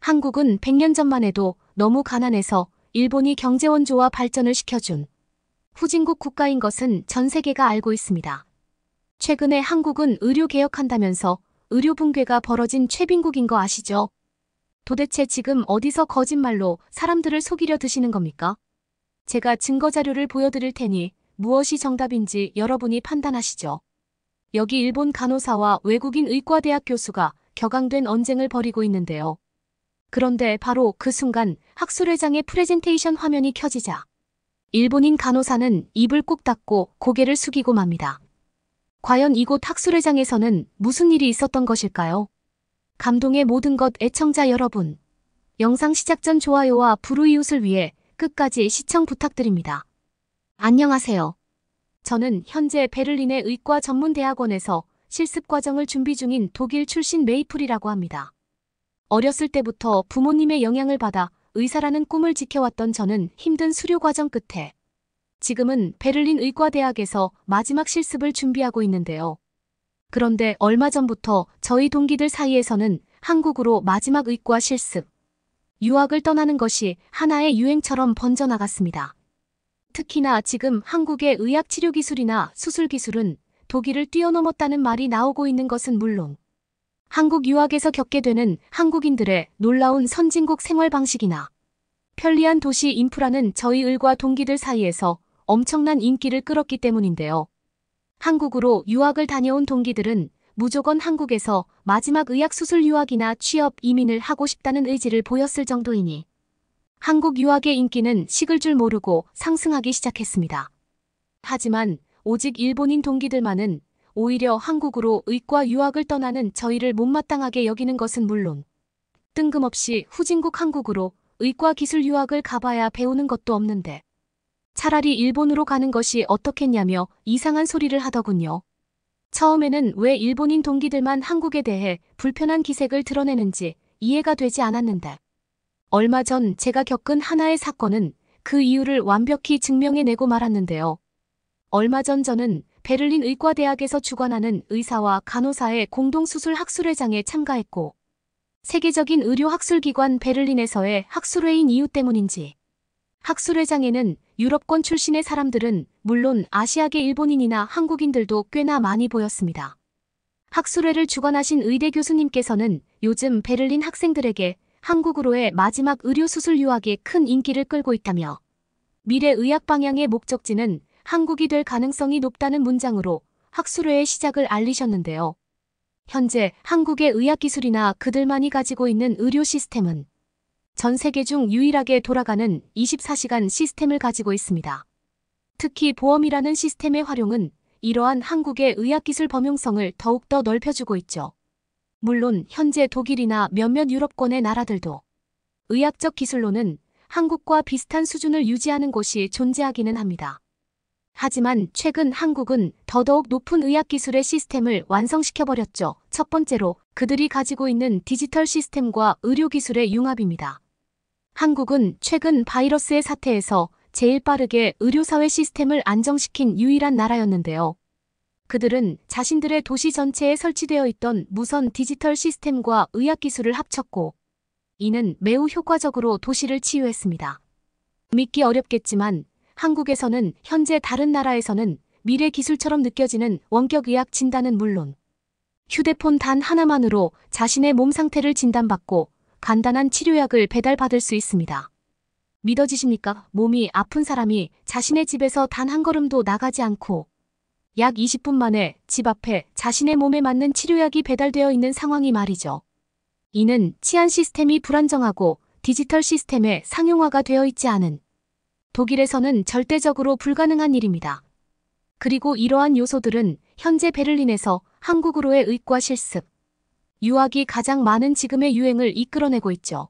한국은 100년 전만 해도 너무 가난해서 일본이 경제원조와 발전을 시켜준 후진국 국가인 것은 전 세계가 알고 있습니다. 최근에 한국은 의료 개혁한다면서 의료 붕괴가 벌어진 최빈국인 거 아시죠? 도대체 지금 어디서 거짓말로 사람들을 속이려 드시는 겁니까? 제가 증거 자료를 보여드릴 테니 무엇이 정답인지 여러분이 판단하시죠. 여기 일본 간호사와 외국인 의과대학 교수가 격앙된 언쟁을 벌이고 있는데요. 그런데 바로 그 순간 학술회장의 프레젠테이션 화면이 켜지자 일본인 간호사는 입을 꾹 닫고 고개를 숙이고 맙니다. 과연 이곳 학술회장에서는 무슨 일이 있었던 것일까요? 감동의 모든 것 애청자 여러분. 영상 시작 전 좋아요와 불우이웃을 위해 끝까지 시청 부탁드립니다. 안녕하세요. 저는 현재 베를린의 의과 전문대학원에서 실습과정을 준비 중인 독일 출신 메이플이라고 합니다. 어렸을 때부터 부모님의 영향을 받아 의사라는 꿈을 지켜왔던 저는 힘든 수료 과정 끝에 지금은 베를린 의과대학에서 마지막 실습을 준비하고 있는데요. 그런데 얼마 전부터 저희 동기들 사이에서는 한국으로 마지막 의과 실습, 유학을 떠나는 것이 하나의 유행처럼 번져나갔습니다. 특히나 지금 한국의 의학치료기술이나 수술기술은 독일을 뛰어넘었다는 말이 나오고 있는 것은 물론 한국 유학에서 겪게 되는 한국인들의 놀라운 선진국 생활 방식이나 편리한 도시 인프라는 저희 의과 동기들 사이에서 엄청난 인기를 끌었기 때문인데요. 한국으로 유학을 다녀온 동기들은 무조건 한국에서 마지막 의학수술 유학이나 취업, 이민을 하고 싶다는 의지를 보였을 정도이니 한국 유학의 인기는 식을 줄 모르고 상승하기 시작했습니다. 하지만 오직 일본인 동기들만은 오히려 한국으로 의과 유학을 떠나는 저희를 못마땅하게 여기는 것은 물론 뜬금없이 후진국 한국으로 의과 기술 유학을 가봐야 배우는 것도 없는데 차라리 일본으로 가는 것이 어떻겠냐며 이상한 소리를 하더군요. 처음에는 왜 일본인 동기들만 한국에 대해 불편한 기색을 드러내는지 이해가 되지 않았는데 얼마 전 제가 겪은 하나의 사건은 그 이유를 완벽히 증명해내고 말았는데요. 얼마 전 저는 베를린 의과대학에서 주관하는 의사와 간호사의 공동수술 학술회장에 참가했고 세계적인 의료학술기관 베를린에서의 학술회인 이유 때문인지 학술회장에는 유럽권 출신의 사람들은 물론 아시아계 일본인이나 한국인들도 꽤나 많이 보였습니다. 학술회를 주관하신 의대 교수님께서는 요즘 베를린 학생들에게 한국으로의 마지막 의료수술 유학이 큰 인기를 끌고 있다며 미래 의학 방향의 목적지는 한국이 될 가능성이 높다는 문장으로 학술회의 시작을 알리셨는데요. 현재 한국의 의학기술이나 그들만이 가지고 있는 의료 시스템은 전 세계 중 유일하게 돌아가는 24시간 시스템을 가지고 있습니다. 특히 보험이라는 시스템의 활용은 이러한 한국의 의학기술 범용성을 더욱더 넓혀주고 있죠. 물론 현재 독일이나 몇몇 유럽권의 나라들도 의학적 기술로는 한국과 비슷한 수준을 유지하는 곳이 존재하기는 합니다. 하지만 최근 한국은 더더욱 높은 의학기술의 시스템을 완성시켜버렸죠. 첫 번째로 그들이 가지고 있는 디지털 시스템과 의료기술의 융합입니다. 한국은 최근 바이러스의 사태에서 제일 빠르게 의료사회 시스템을 안정시킨 유일한 나라였는데요. 그들은 자신들의 도시 전체에 설치되어 있던 무선 디지털 시스템과 의학기술을 합쳤고 이는 매우 효과적으로 도시를 치유했습니다. 믿기 어렵겠지만 한국에서는 현재 다른 나라에서는 미래 기술처럼 느껴지는 원격의학 진단은 물론 휴대폰 단 하나만으로 자신의 몸 상태를 진단받고 간단한 치료약을 배달받을 수 있습니다. 믿어지십니까? 몸이 아픈 사람이 자신의 집에서 단 한 걸음도 나가지 않고 약 20분 만에 집 앞에 자신의 몸에 맞는 치료약이 배달되어 있는 상황이 말이죠. 이는 치안 시스템이 불안정하고 디지털 시스템의 상용화가 되어 있지 않은 독일에서는 절대적으로 불가능한 일입니다. 그리고 이러한 요소들은 현재 베를린에서 한국으로의 의과 실습, 유학이 가장 많은 지금의 유행을 이끌어내고 있죠.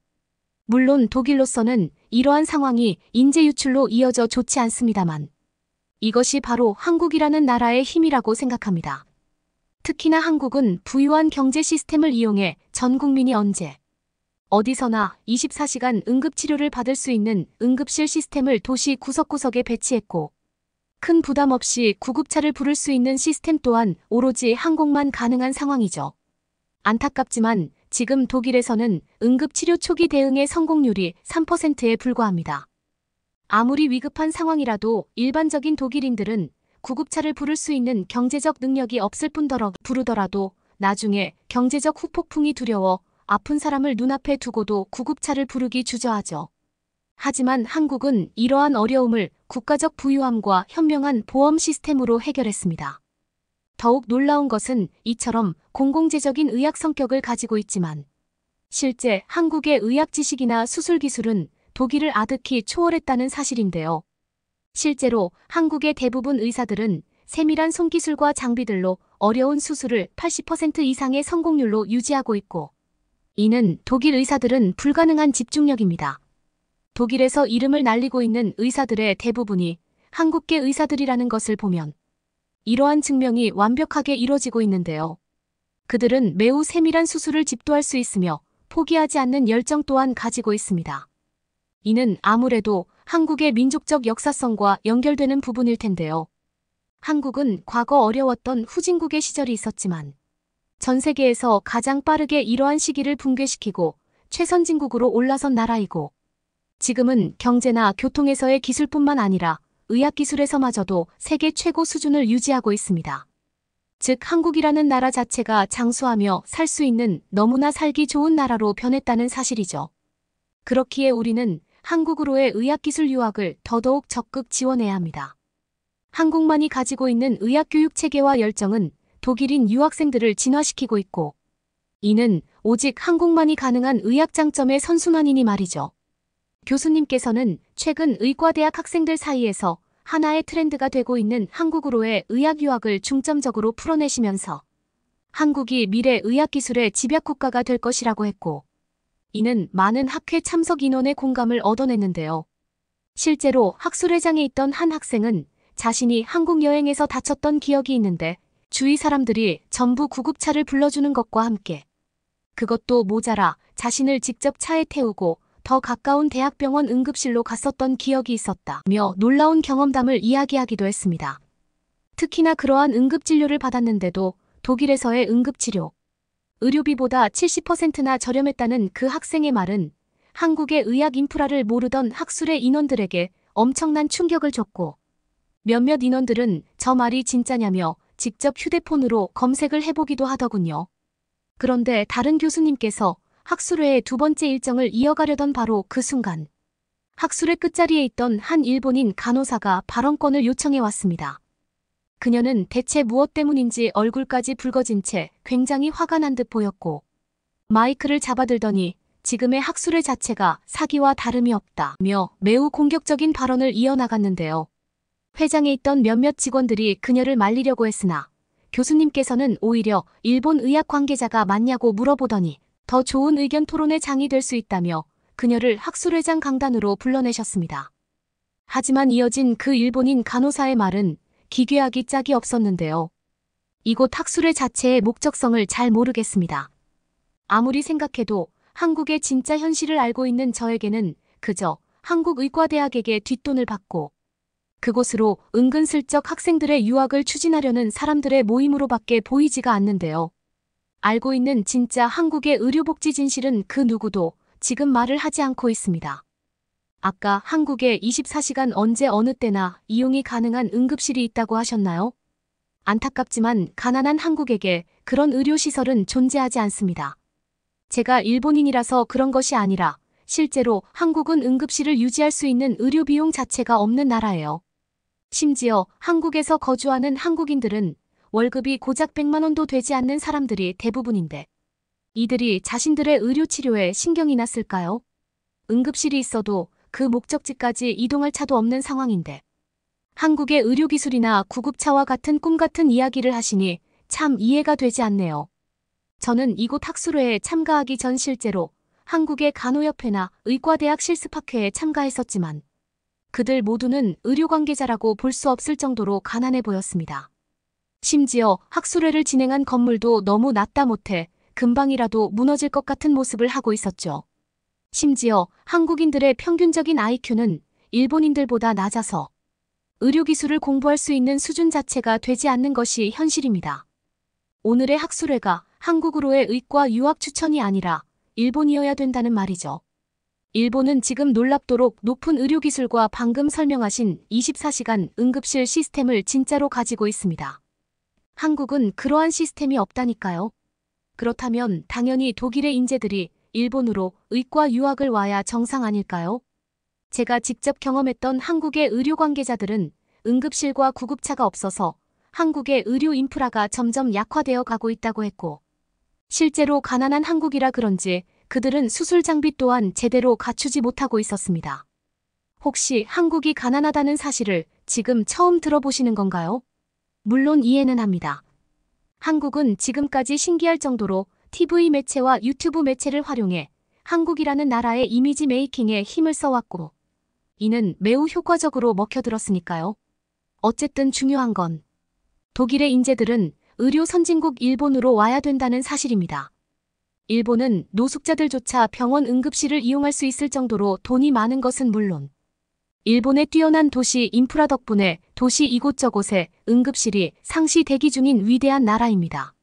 물론 독일로서는 이러한 상황이 인재 유출로 이어져 좋지 않습니다만 이것이 바로 한국이라는 나라의 힘이라고 생각합니다. 특히나 한국은 부유한 경제 시스템을 이용해 전 국민이 언제 어디서나 24시간 응급치료를 받을 수 있는 응급실 시스템을 도시 구석구석에 배치했고 큰 부담 없이 구급차를 부를 수 있는 시스템 또한 오로지 항공만 가능한 상황이죠. 안타깝지만 지금 독일에서는 응급치료 초기 대응의 성공률이 3%에 불과합니다. 아무리 위급한 상황이라도 일반적인 독일인들은 구급차를 부를 수 있는 경제적 능력이 없을 뿐더러 부르더라도 나중에 경제적 후폭풍이 두려워 아픈 사람을 눈앞에 두고도 구급차를 부르기 주저하죠. 하지만 한국은 이러한 어려움을 국가적 부유함과 현명한 보험 시스템으로 해결했습니다. 더욱 놀라운 것은 이처럼 공공재적인 의학 성격을 가지고 있지만 실제 한국의 의학 지식이나 수술 기술은 독일을 아득히 초월했다는 사실인데요. 실제로 한국의 대부분 의사들은 세밀한 손기술과 장비들로 어려운 수술을 80% 이상의 성공률로 유지하고 있고, 이는 독일 의사들은 불가능한 집중력입니다. 독일에서 이름을 날리고 있는 의사들의 대부분이 한국계 의사들이라는 것을 보면 이러한 증명이 완벽하게 이뤄지고 있는데요. 그들은 매우 세밀한 수술을 집도할 수 있으며 포기하지 않는 열정 또한 가지고 있습니다. 이는 아무래도 한국의 민족적 역사성과 연결되는 부분일 텐데요. 한국은 과거 어려웠던 후진국의 시절이 있었지만 전 세계에서 가장 빠르게 이러한 시기를 붕괴시키고 최선진국으로 올라선 나라이고, 지금은 경제나 교통에서의 기술뿐만 아니라 의학기술에서마저도 세계 최고 수준을 유지하고 있습니다. 즉 한국이라는 나라 자체가 장수하며 살 수 있는 너무나 살기 좋은 나라로 변했다는 사실이죠. 그렇기에 우리는 한국으로의 의학기술 유학을 더더욱 적극 지원해야 합니다. 한국만이 가지고 있는 의학교육 체계와 열정은 독일인 유학생들을 진화시키고 있고, 이는 오직 한국만이 가능한 의학 장점의 선순환이니 말이죠. 교수님께서는 최근 의과대학 학생들 사이에서 하나의 트렌드가 되고 있는 한국으로의 의학 유학을 중점적으로 풀어내시면서 한국이 미래 의학기술의 집약국가가 될 것이라고 했고, 이는 많은 학회 참석 인원의 공감을 얻어냈는데요. 실제로 학술회장에 있던 한 학생은 자신이 한국 여행에서 다쳤던 기억이 있는데 주위 사람들이 전부 구급차를 불러주는 것과 함께 그것도 모자라 자신을 직접 차에 태우고 더 가까운 대학병원 응급실로 갔었던 기억이 있었다며 놀라운 경험담을 이야기하기도 했습니다. 특히나 그러한 응급진료를 받았는데도 독일에서의 응급치료, 의료비보다 70%나 저렴했다는 그 학생의 말은 한국의 의학 인프라를 모르던 학술의 인원들에게 엄청난 충격을 줬고, 몇몇 인원들은 저 말이 진짜냐며 직접 휴대폰으로 검색을 해보기도 하더군요. 그런데 다른 교수님께서 학술회의 두 번째 일정을 이어가려던 바로 그 순간 학술회 끝자리에 있던 한 일본인 간호사가 발언권을 요청해 왔습니다. 그녀는 대체 무엇 때문인지 얼굴까지 붉어진 채 굉장히 화가 난 듯 보였고, 마이크를 잡아들더니 지금의 학술회 자체가 사기와 다름이 없다며 매우 공격적인 발언을 이어나갔는데요. 회장에 있던 몇몇 직원들이 그녀를 말리려고 했으나 교수님께서는 오히려 일본 의학 관계자가 맞냐고 물어보더니 더 좋은 의견 토론의 장이 될 수 있다며 그녀를 학술회장 강단으로 불러내셨습니다. 하지만 이어진 그 일본인 간호사의 말은 기괴하기 짝이 없었는데요. 이곳 학술회 자체의 목적성을 잘 모르겠습니다. 아무리 생각해도 한국의 진짜 현실을 알고 있는 저에게는 그저 한국의과대학에게 뒷돈을 받고 그곳으로 은근슬쩍 학생들의 유학을 추진하려는 사람들의 모임으로밖에 보이지가 않는데요. 알고 있는 진짜 한국의 의료복지 진실은 그 누구도 지금 말을 하지 않고 있습니다. 아까 한국에 24시간 언제 어느 때나 이용이 가능한 응급실이 있다고 하셨나요? 안타깝지만 가난한 한국에게 그런 의료시설은 존재하지 않습니다. 제가 일본인이라서 그런 것이 아니라 실제로 한국은 응급실을 유지할 수 있는 의료비용 자체가 없는 나라예요. 심지어 한국에서 거주하는 한국인들은 월급이 고작 100만 원도 되지 않는 사람들이 대부분인데 이들이 자신들의 의료치료에 신경이나 쓸까요? 응급실이 있어도 그 목적지까지 이동할 차도 없는 상황인데 한국의 의료기술이나 구급차와 같은 꿈 같은 이야기를 하시니 참 이해가 되지 않네요. 저는 이곳 학술회에 참가하기 전 실제로 한국의 간호협회나 의과대학 실습학회에 참가했었지만 그들 모두는 의료관계자라고 볼 수 없을 정도로 가난해 보였습니다. 심지어 학술회를 진행한 건물도 너무 낮다 못해 금방이라도 무너질 것 같은 모습을 하고 있었죠. 심지어 한국인들의 평균적인 IQ는 일본인들보다 낮아서 의료기술을 공부할 수 있는 수준 자체가 되지 않는 것이 현실입니다. 오늘의 학술회가 한국으로의 의과 유학 추천이 아니라 일본이어야 된다는 말이죠. 일본은 지금 놀랍도록 높은 의료기술과 방금 설명하신 24시간 응급실 시스템을 진짜로 가지고 있습니다. 한국은 그러한 시스템이 없다니까요. 그렇다면 당연히 독일의 인재들이 일본으로 의과 유학을 와야 정상 아닐까요? 제가 직접 경험했던 한국의 의료 관계자들은 응급실과 구급차가 없어서 한국의 의료 인프라가 점점 약화되어 가고 있다고 했고, 실제로 가난한 한국이라 그런지 그들은 수술 장비 또한 제대로 갖추지 못하고 있었습니다. 혹시 한국이 가난하다는 사실을 지금 처음 들어보시는 건가요? 물론 이해는 합니다. 한국은 지금까지 신기할 정도로 TV 매체와 유튜브 매체를 활용해 한국이라는 나라의 이미지 메이킹에 힘을 써왔고, 이는 매우 효과적으로 먹혀들었으니까요. 어쨌든 중요한 건 독일의 인재들은 의료 선진국 일본으로 와야 된다는 사실입니다. 일본은 노숙자들조차 병원 응급실을 이용할 수 있을 정도로 돈이 많은 것은 물론 일본의 뛰어난 도시 인프라 덕분에 도시 이곳저곳에 응급실이 상시 대기 중인 위대한 나라입니다.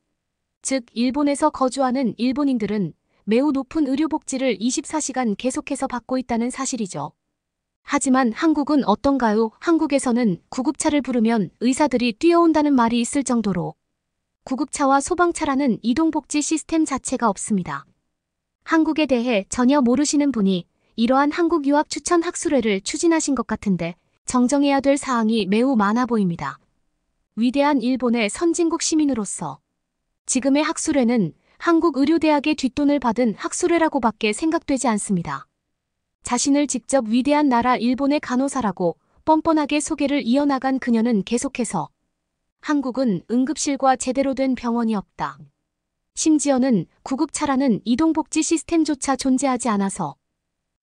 즉 일본에서 거주하는 일본인들은 매우 높은 의료복지를 24시간 계속해서 받고 있다는 사실이죠. 하지만 한국은 어떤가요? 한국에서는 구급차를 부르면 의사들이 뛰어온다는 말이 있을 정도로 구급차와 소방차라는 이동복지 시스템 자체가 없습니다. 한국에 대해 전혀 모르시는 분이 이러한 한국 유학 추천 학술회를 추진하신 것 같은데 정정해야 될 사항이 매우 많아 보입니다. 위대한 일본의 선진국 시민으로서 지금의 학술회는 한국의료대학의 뒷돈을 받은 학술회라고밖에 생각되지 않습니다. 자신을 직접 위대한 나라 일본의 간호사라고 뻔뻔하게 소개를 이어나간 그녀는 계속해서 한국은 응급실과 제대로 된 병원이 없다. 심지어는 구급차라는 이동복지 시스템조차 존재하지 않아서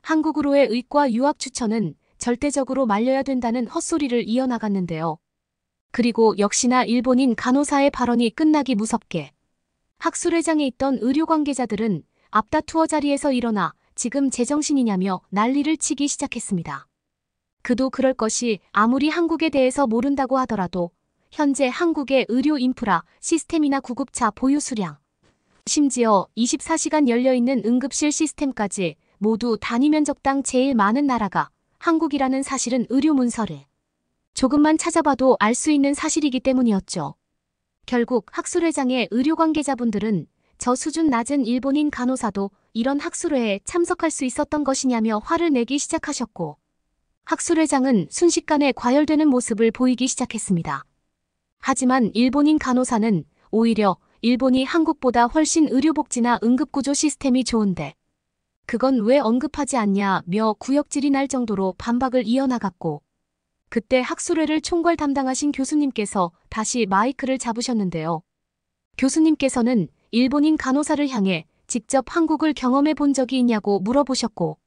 한국으로의 의과 유학 추천은 절대적으로 말려야 된다는 헛소리를 이어나갔는데요. 그리고 역시나 일본인 간호사의 발언이 끝나기 무섭게 학술회장에 있던 의료 관계자들은 앞다투어 자리에서 일어나 지금 제정신이냐며 난리를 치기 시작했습니다. 그도 그럴 것이 아무리 한국에 대해서 모른다고 하더라도 현재 한국의 의료 인프라, 시스템이나 구급차 보유 수량, 심지어 24시간 열려있는 응급실 시스템까지 모두 단위 면적당 제일 많은 나라가 한국이라는 사실은 의료 문서를 조금만 찾아봐도 알 수 있는 사실이기 때문이었죠. 결국 학술회장의 의료 관계자분들은 저 수준 낮은 일본인 간호사도 이런 학술회에 참석할 수 있었던 것이냐며 화를 내기 시작하셨고, 학술회장은 순식간에 과열되는 모습을 보이기 시작했습니다. 하지만 일본인 간호사는 오히려 일본이 한국보다 훨씬 의료복지나 응급구조 시스템이 좋은데 그건 왜 언급하지 않냐며 구역질이 날 정도로 반박을 이어나갔고, 그때 학술회를 총괄 담당하신 교수님께서 다시 마이크를 잡으셨는데요. 교수님께서는 일본인 간호사를 향해 직접 한국을 경험해 본 적이 있냐고 물어보셨고,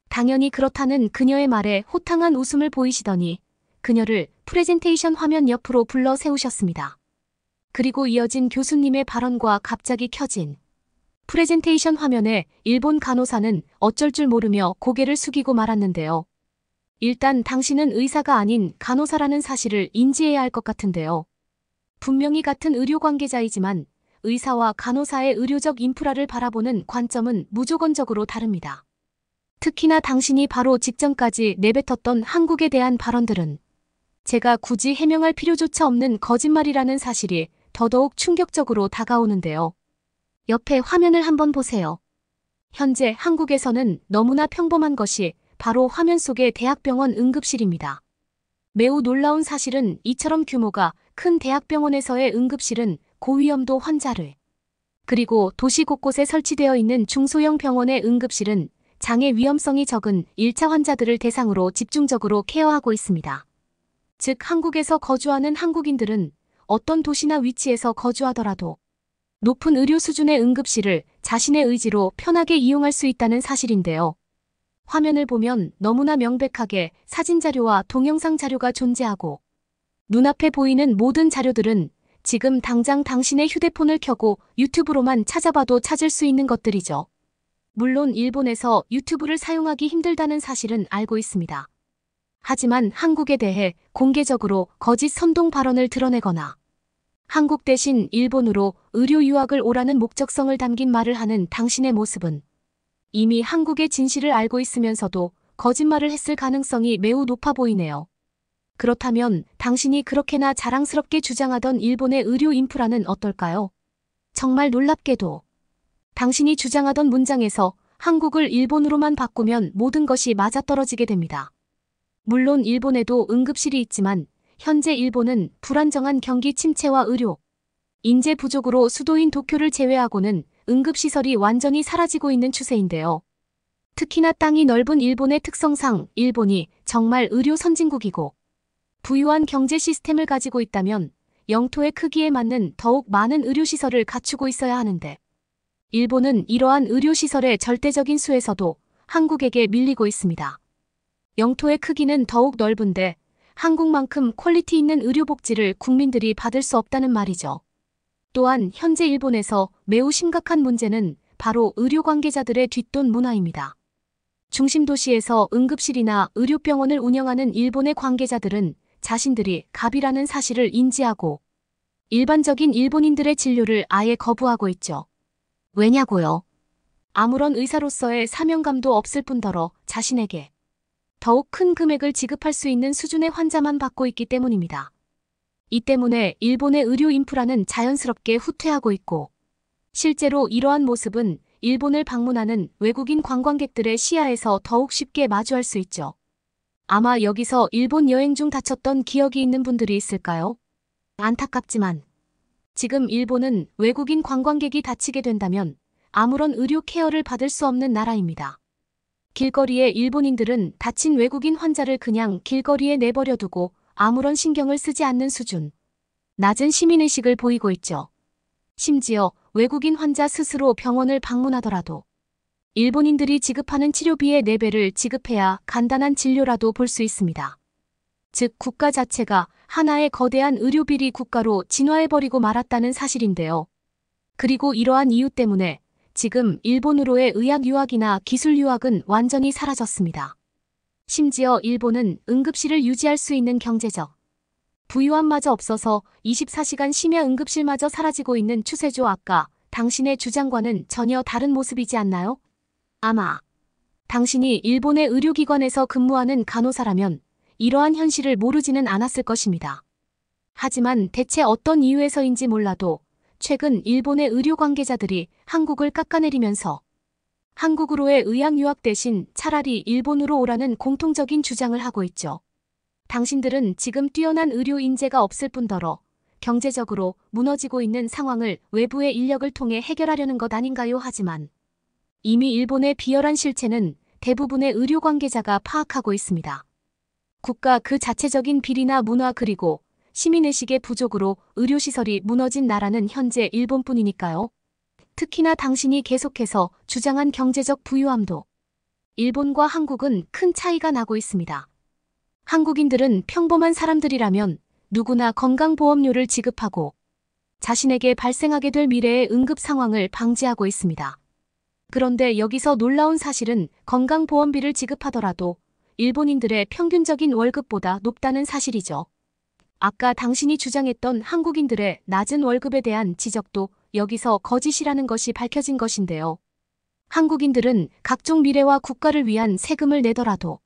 당연히 그렇다는 그녀의 말에 호탕한 웃음을 보이시더니 그녀를 프레젠테이션 화면 옆으로 불러 세우셨습니다. 그리고 이어진 교수님의 발언과 갑자기 켜진 프레젠테이션 화면에 일본 간호사는 어쩔 줄 모르며 고개를 숙이고 말았는데요. 일단 당신은 의사가 아닌 간호사라는 사실을 인지해야 할 것 같은데요. 분명히 같은 의료 관계자이지만 의사와 간호사의 의료적 인프라를 바라보는 관점은 무조건적으로 다릅니다. 특히나 당신이 바로 직전까지 내뱉었던 한국에 대한 발언들은 제가 굳이 해명할 필요조차 없는 거짓말이라는 사실이 더더욱 충격적으로 다가오는데요. 옆에 화면을 한번 보세요. 현재 한국에서는 너무나 평범한 것이 바로 화면 속의 대학병원 응급실입니다. 매우 놀라운 사실은 이처럼 규모가 큰 대학병원에서의 응급실은 고위험도 환자를, 그리고 도시 곳곳에 설치되어 있는 중소형 병원의 응급실은 장애 위험성이 적은 1차 환자들을 대상으로 집중적으로 케어하고 있습니다. 즉 한국에서 거주하는 한국인들은 어떤 도시나 위치에서 거주하더라도 높은 의료 수준의 응급실을 자신의 의지로 편하게 이용할 수 있다는 사실인데요. 화면을 보면 너무나 명백하게 사진 자료와 동영상 자료가 존재하고 눈앞에 보이는 모든 자료들은 지금 당장 당신의 휴대폰을 켜고 유튜브로만 찾아봐도 찾을 수 있는 것들이죠. 물론 일본에서 유튜브를 사용하기 힘들다는 사실은 알고 있습니다. 하지만 한국에 대해 공개적으로 거짓 선동 발언을 드러내거나 한국 대신 일본으로 의료 유학을 오라는 목적성을 담긴 말을 하는 당신의 모습은 이미 한국의 진실을 알고 있으면서도 거짓말을 했을 가능성이 매우 높아 보이네요. 그렇다면 당신이 그렇게나 자랑스럽게 주장하던 일본의 의료 인프라는 어떨까요? 정말 놀랍게도 당신이 주장하던 문장에서 한국을 일본으로만 바꾸면 모든 것이 맞아떨어지게 됩니다. 물론 일본에도 응급실이 있지만 현재 일본은 불안정한 경기 침체와 의료, 인재 부족으로 수도인 도쿄를 제외하고는 응급시설이 완전히 사라지고 있는 추세인데요. 특히나 땅이 넓은 일본의 특성상 일본이 정말 의료 선진국이고 부유한 경제 시스템을 가지고 있다면 영토의 크기에 맞는 더욱 많은 의료시설을 갖추고 있어야 하는데 일본은 이러한 의료시설의 절대적인 수에서도 한국에게 밀리고 있습니다. 영토의 크기는 더욱 넓은데 한국만큼 퀄리티 있는 의료복지를 국민들이 받을 수 없다는 말이죠. 또한 현재 일본에서 매우 심각한 문제는 바로 의료 관계자들의 뒷돈 문화입니다. 중심 도시에서 응급실이나 의료병원을 운영하는 일본의 관계자들은 자신들이 갑이라는 사실을 인지하고 일반적인 일본인들의 진료를 아예 거부하고 있죠. 왜냐고요? 아무런 의사로서의 사명감도 없을 뿐더러 자신에게 더욱 큰 금액을 지급할 수 있는 수준의 환자만 받고 있기 때문입니다. 이 때문에 일본의 의료 인프라는 자연스럽게 후퇴하고 있고 실제로 이러한 모습은 일본을 방문하는 외국인 관광객들의 시야에서 더욱 쉽게 마주할 수 있죠. 아마 여기서 일본 여행 중 다쳤던 기억이 있는 분들이 있을까요? 안타깝지만 지금 일본은 외국인 관광객이 다치게 된다면 아무런 의료 케어를 받을 수 없는 나라입니다. 길거리에 일본인들은 다친 외국인 환자를 그냥 길거리에 내버려 두고 아무런 신경을 쓰지 않는 수준. 낮은 시민의식을 보이고 있죠. 심지어 외국인 환자 스스로 병원을 방문하더라도 일본인들이 지급하는 치료비의 4배를 지급해야 간단한 진료라도 볼 수 있습니다. 즉 국가 자체가 하나의 거대한 의료비리 국가로 진화해버리고 말았다는 사실인데요. 그리고 이러한 이유 때문에 지금 일본으로의 의학 유학이나 기술 유학은 완전히 사라졌습니다. 심지어 일본은 응급실을 유지할 수 있는 경제적 부유함마저 없어서 24시간 심야 응급실마저 사라지고 있는 추세죠. 아까 당신의 주장과는 전혀 다른 모습이지 않나요? 아마 당신이 일본의 의료기관에서 근무하는 간호사라면 이러한 현실을 모르지는 않았을 것입니다. 하지만 대체 어떤 이유에서인지 몰라도 최근 일본의 의료 관계자들이 한국을 깎아내리면서 한국으로의 의학 유학 대신 차라리 일본으로 오라는 공통적인 주장을 하고 있죠. 당신들은 지금 뛰어난 의료 인재가 없을 뿐더러 경제적으로 무너지고 있는 상황을 외부의 인력을 통해 해결하려는 것 아닌가요? 하지만 이미 일본의 비열한 실체는 대부분의 의료 관계자가 파악하고 있습니다. 국가 그 자체적인 비리나 문화 그리고 시민의식의 부족으로 의료시설이 무너진 나라는 현재 일본뿐이니까요. 특히나 당신이 계속해서 주장한 경제적 부유함도 일본과 한국은 큰 차이가 나고 있습니다. 한국인들은 평범한 사람들이라면 누구나 건강보험료를 지급하고 자신에게 발생하게 될 미래의 응급 상황을 방지하고 있습니다. 그런데 여기서 놀라운 사실은 건강보험비를 지급하더라도 일본인들의 평균적인 월급보다 높다는 사실이죠. 아까 당신이 주장했던 한국인들의 낮은 월급에 대한 지적도 여기서 거짓이라는 것이 밝혀진 것인데요. 한국인들은 각종 미래와 국가를 위한 세금을 내더라도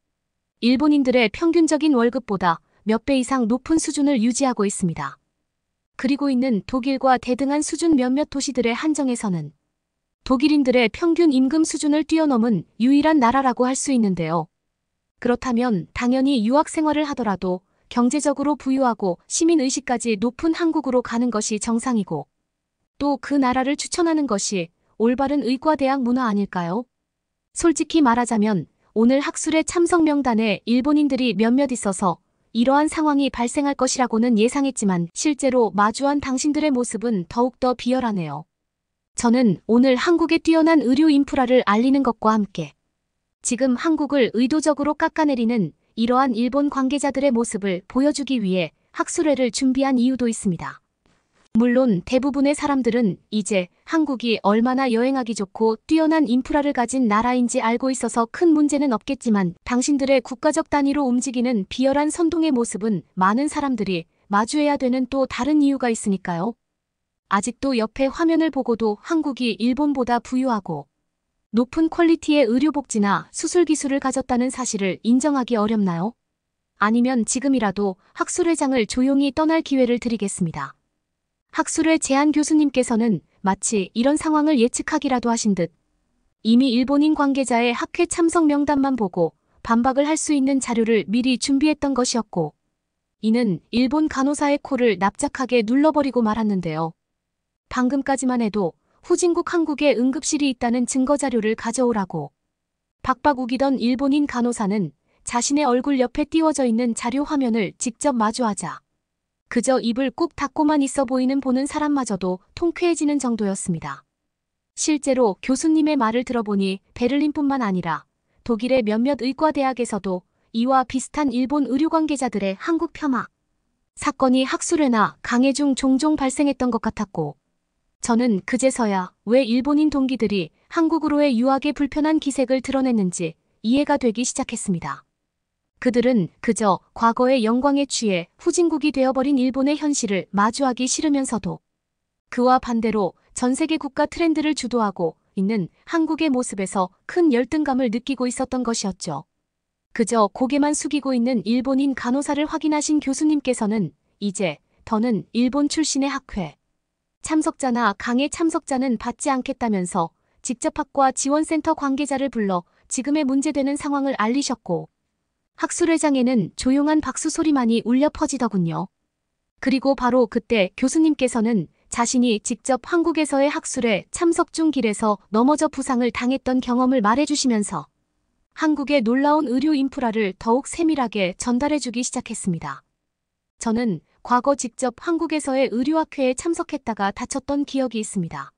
일본인들의 평균적인 월급보다 몇 배 이상 높은 수준을 유지하고 있습니다. 그리고 있는 독일과 대등한 수준 몇몇 도시들의 한정에서는 독일인들의 평균 임금 수준을 뛰어넘은 유일한 나라라고 할 수 있는데요. 그렇다면 당연히 유학 생활을 하더라도 경제적으로 부유하고 시민의식까지 높은 한국으로 가는 것이 정상이고 또 그 나라를 추천하는 것이 올바른 의과대학 문화 아닐까요? 솔직히 말하자면 오늘 학술의 참석 명단에 일본인들이 몇몇 있어서 이러한 상황이 발생할 것이라고는 예상했지만 실제로 마주한 당신들의 모습은 더욱더 비열하네요. 저는 오늘 한국의 뛰어난 의료 인프라를 알리는 것과 함께 지금 한국을 의도적으로 깎아내리는 이러한 일본 관계자들의 모습을 보여주기 위해 학술회를 준비한 이유도 있습니다. 물론 대부분의 사람들은 이제 한국이 얼마나 여행하기 좋고 뛰어난 인프라를 가진 나라인지 알고 있어서 큰 문제는 없겠지만 당신들의 국가적 단위로 움직이는 비열한 선동의 모습은 많은 사람들이 마주해야 되는 또 다른 이유가 있으니까요. 아직도 옆에 화면을 보고도 한국이 일본보다 부유하고 높은 퀄리티의 의료복지나 수술 기술을 가졌다는 사실을 인정하기 어렵나요? 아니면 지금이라도 학술회장을 조용히 떠날 기회를 드리겠습니다. 학술회 제안 교수님께서는 마치 이런 상황을 예측하기라도 하신 듯 이미 일본인 관계자의 학회 참석 명단만 보고 반박을 할 수 있는 자료를 미리 준비했던 것이었고, 이는 일본 간호사의 코를 납작하게 눌러버리고 말았는데요. 방금까지만 해도 후진국 한국에 응급실이 있다는 증거 자료를 가져오라고 박박 우기던 일본인 간호사는 자신의 얼굴 옆에 띄워져 있는 자료 화면을 직접 마주하자 그저 입을 꾹 닫고만 있어 보이는 사람마저도 통쾌해지는 정도였습니다. 실제로 교수님의 말을 들어보니 베를린뿐만 아니라 독일의 몇몇 의과대학에서도 이와 비슷한 일본 의료 관계자들의 한국 폄하 사건이 학술회나 강의 중 종종 발생했던 것 같았고, 저는 그제서야 왜 일본인 동기들이 한국으로의 유학의 불편한 기색을 드러냈는지 이해가 되기 시작했습니다. 그들은 그저 과거의 영광에 취해 후진국이 되어버린 일본의 현실을 마주하기 싫으면서도 그와 반대로 전 세계 국가 트렌드를 주도하고 있는 한국의 모습에서 큰 열등감을 느끼고 있었던 것이었죠. 그저 고개만 숙이고 있는 일본인 간호사를 확인하신 교수님께서는 이제 더는 일본 출신의 학회 참석자나 강의 참석자는 받지 않겠다면서 직접 학과 지원센터 관계자를 불러 지금의 문제되는 상황을 알리셨고, 학술회장에는 조용한 박수 소리만이 울려 퍼지더군요. 그리고 바로 그때 교수님께서는 자신이 직접 한국에서의 학술에 참석 중 길에서 넘어져 부상을 당했던 경험을 말해주시면서 한국의 놀라운 의료 인프라를 더욱 세밀하게 전달해주기 시작했습니다. 저는 과거 직접 한국에서의 의료학회에 참석했다가 다쳤던 기억이 있습니다.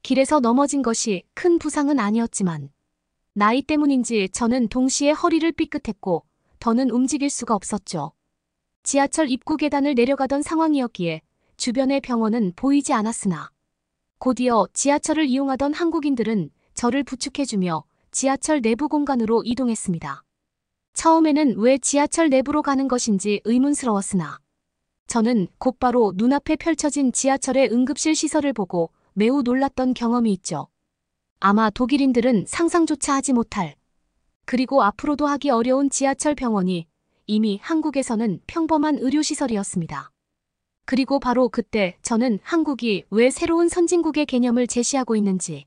길에서 넘어진 것이 큰 부상은 아니었지만 나이 때문인지 저는 동시에 허리를 삐끗했고 더는 움직일 수가 없었죠. 지하철 입구 계단을 내려가던 상황이었기에 주변의 병원은 보이지 않았으나 곧이어 지하철을 이용하던 한국인들은 저를 부축해주며 지하철 내부 공간으로 이동했습니다. 처음에는 왜 지하철 내부로 가는 것인지 의문스러웠으나 저는 곧바로 눈앞에 펼쳐진 지하철의 응급실 시설을 보고 매우 놀랐던 경험이 있죠. 아마 독일인들은 상상조차 하지 못할, 그리고 앞으로도 하기 어려운 지하철 병원이 이미 한국에서는 평범한 의료시설이었습니다. 그리고 바로 그때 저는 한국이 왜 새로운 선진국의 개념을 제시하고 있는지,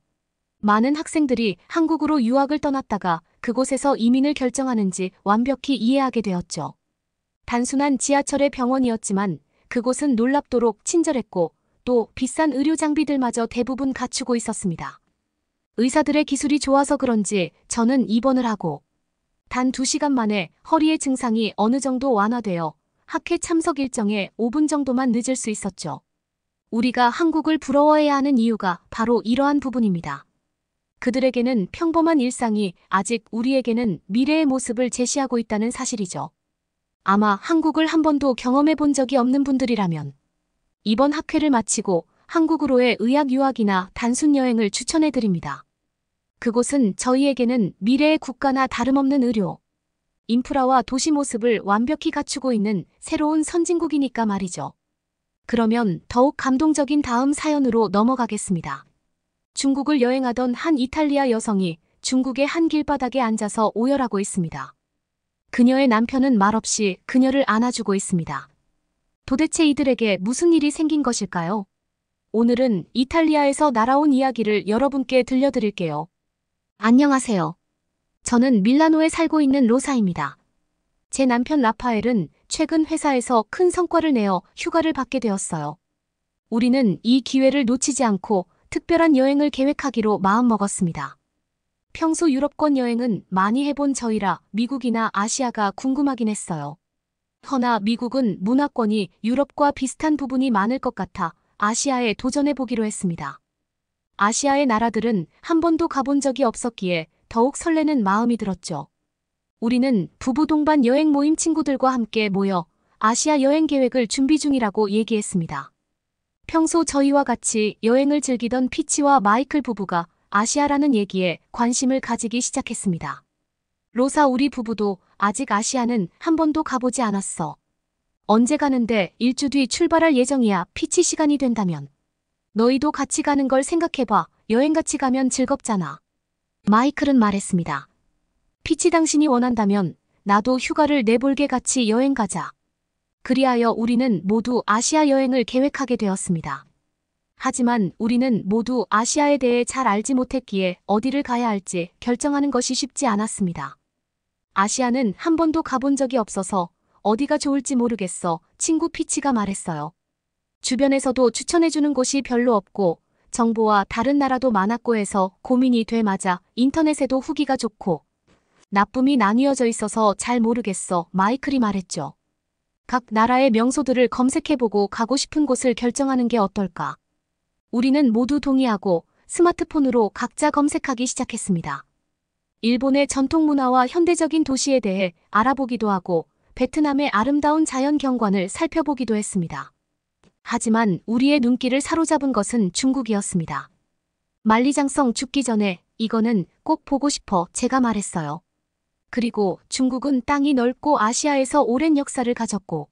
많은 학생들이 한국으로 유학을 떠났다가 그곳에서 이민을 결정하는지 완벽히 이해하게 되었죠. 단순한 지하철의 병원이었지만 그곳은 놀랍도록 친절했고 또 비싼 의료 장비들마저 대부분 갖추고 있었습니다. 의사들의 기술이 좋아서 그런지 저는 입원을 하고 단 2시간 만에 허리의 증상이 어느 정도 완화되어 학회 참석 일정에 5분 정도만 늦을 수 있었죠. 우리가 한국을 부러워해야 하는 이유가 바로 이러한 부분입니다. 그들에게는 평범한 일상이 아직 우리에게는 미래의 모습을 제시하고 있다는 사실이죠. 아마 한국을 한 번도 경험해 본 적이 없는 분들이라면 이번 학회를 마치고 한국으로의 의학 유학이나 단순 여행을 추천해 드립니다. 그곳은 저희에게는 미래의 국가나 다름없는 의료, 인프라와 도시 모습을 완벽히 갖추고 있는 새로운 선진국이니까 말이죠. 그러면 더욱 감동적인 다음 사연으로 넘어가겠습니다. 중국을 여행하던 한 이탈리아 여성이 중국의 한 길바닥에 앉아서 오열하고 있습니다. 그녀의 남편은 말없이 그녀를 안아주고 있습니다. 도대체 이들에게 무슨 일이 생긴 것일까요? 오늘은 이탈리아에서 날아온 이야기를 여러분께 들려드릴게요. 안녕하세요. 저는 밀라노에 살고 있는 로사입니다. 제 남편 라파엘은 최근 회사에서 큰 성과를 내어 휴가를 받게 되었어요. 우리는 이 기회를 놓치지 않고 특별한 여행을 계획하기로 마음먹었습니다. 평소 유럽권 여행은 많이 해본 저희라 미국이나 아시아가 궁금하긴 했어요. 허나 미국은 문화권이 유럽과 비슷한 부분이 많을 것 같아 아시아에 도전해보기로 했습니다. 아시아의 나라들은 한 번도 가본 적이 없었기에 더욱 설레는 마음이 들었죠. 우리는 부부 동반 여행 모임 친구들과 함께 모여 아시아 여행 계획을 준비 중이라고 얘기했습니다. 평소 저희와 같이 여행을 즐기던 피치와 마이클 부부가 아시아라는 얘기에 관심을 가지기 시작했습니다. 로사 우리 부부도 아직 아시아는 한 번도 가보지 않았어. 언제 가는데? 일주 뒤 출발할 예정이야. 피치 시간이 된다면. 너희도 같이 가는 걸 생각해봐. 여행 같이 가면 즐겁잖아. 마이클은 말했습니다. 피치 당신이 원한다면 나도 휴가를 내볼게 같이 여행 가자. 그리하여 우리는 모두 아시아 여행을 계획하게 되었습니다. 하지만 우리는 모두 아시아에 대해 잘 알지 못했기에 어디를 가야 할지 결정하는 것이 쉽지 않았습니다. 아시아는 한 번도 가본 적이 없어서 어디가 좋을지 모르겠어. 친구 피치가 말했어요. 주변에서도 추천해주는 곳이 별로 없고 정보와 다른 나라도 많았고 해서 고민이 돼 맞아 인터넷에도 후기가 좋고 나쁨이 나뉘어져 있어서 잘 모르겠어. 마이클이 말했죠. 각 나라의 명소들을 검색해보고 가고 싶은 곳을 결정하는 게 어떨까? 우리는 모두 동의하고 스마트폰으로 각자 검색하기 시작했습니다. 일본의 전통 문화와 현대적인 도시에 대해 알아보기도 하고 베트남의 아름다운 자연 경관을 살펴보기도 했습니다. 하지만 우리의 눈길을 사로잡은 것은 중국이었습니다. 만리장성 죽기 전에 이거는 꼭 보고 싶어 제가 말했어요. 그리고 중국은 땅이 넓고 아시아에서 오랜 역사를 가졌고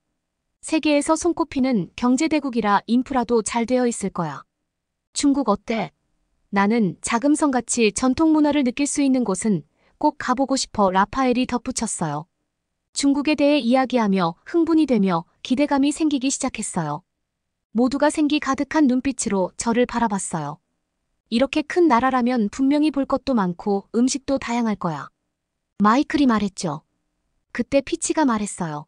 세계에서 손꼽히는 경제대국이라 인프라도 잘 되어 있을 거야. 중국 어때? 나는 자금성같이 전통 문화를 느낄 수 있는 곳은 꼭 가보고 싶어 라파엘이 덧붙였어요. 중국에 대해 이야기하며 흥분이 되며 기대감이 생기기 시작했어요. 모두가 생기 가득한 눈빛으로 저를 바라봤어요. 이렇게 큰 나라라면 분명히 볼 것도 많고 음식도 다양할 거야. 마이클이 말했죠. 그때 피치가 말했어요.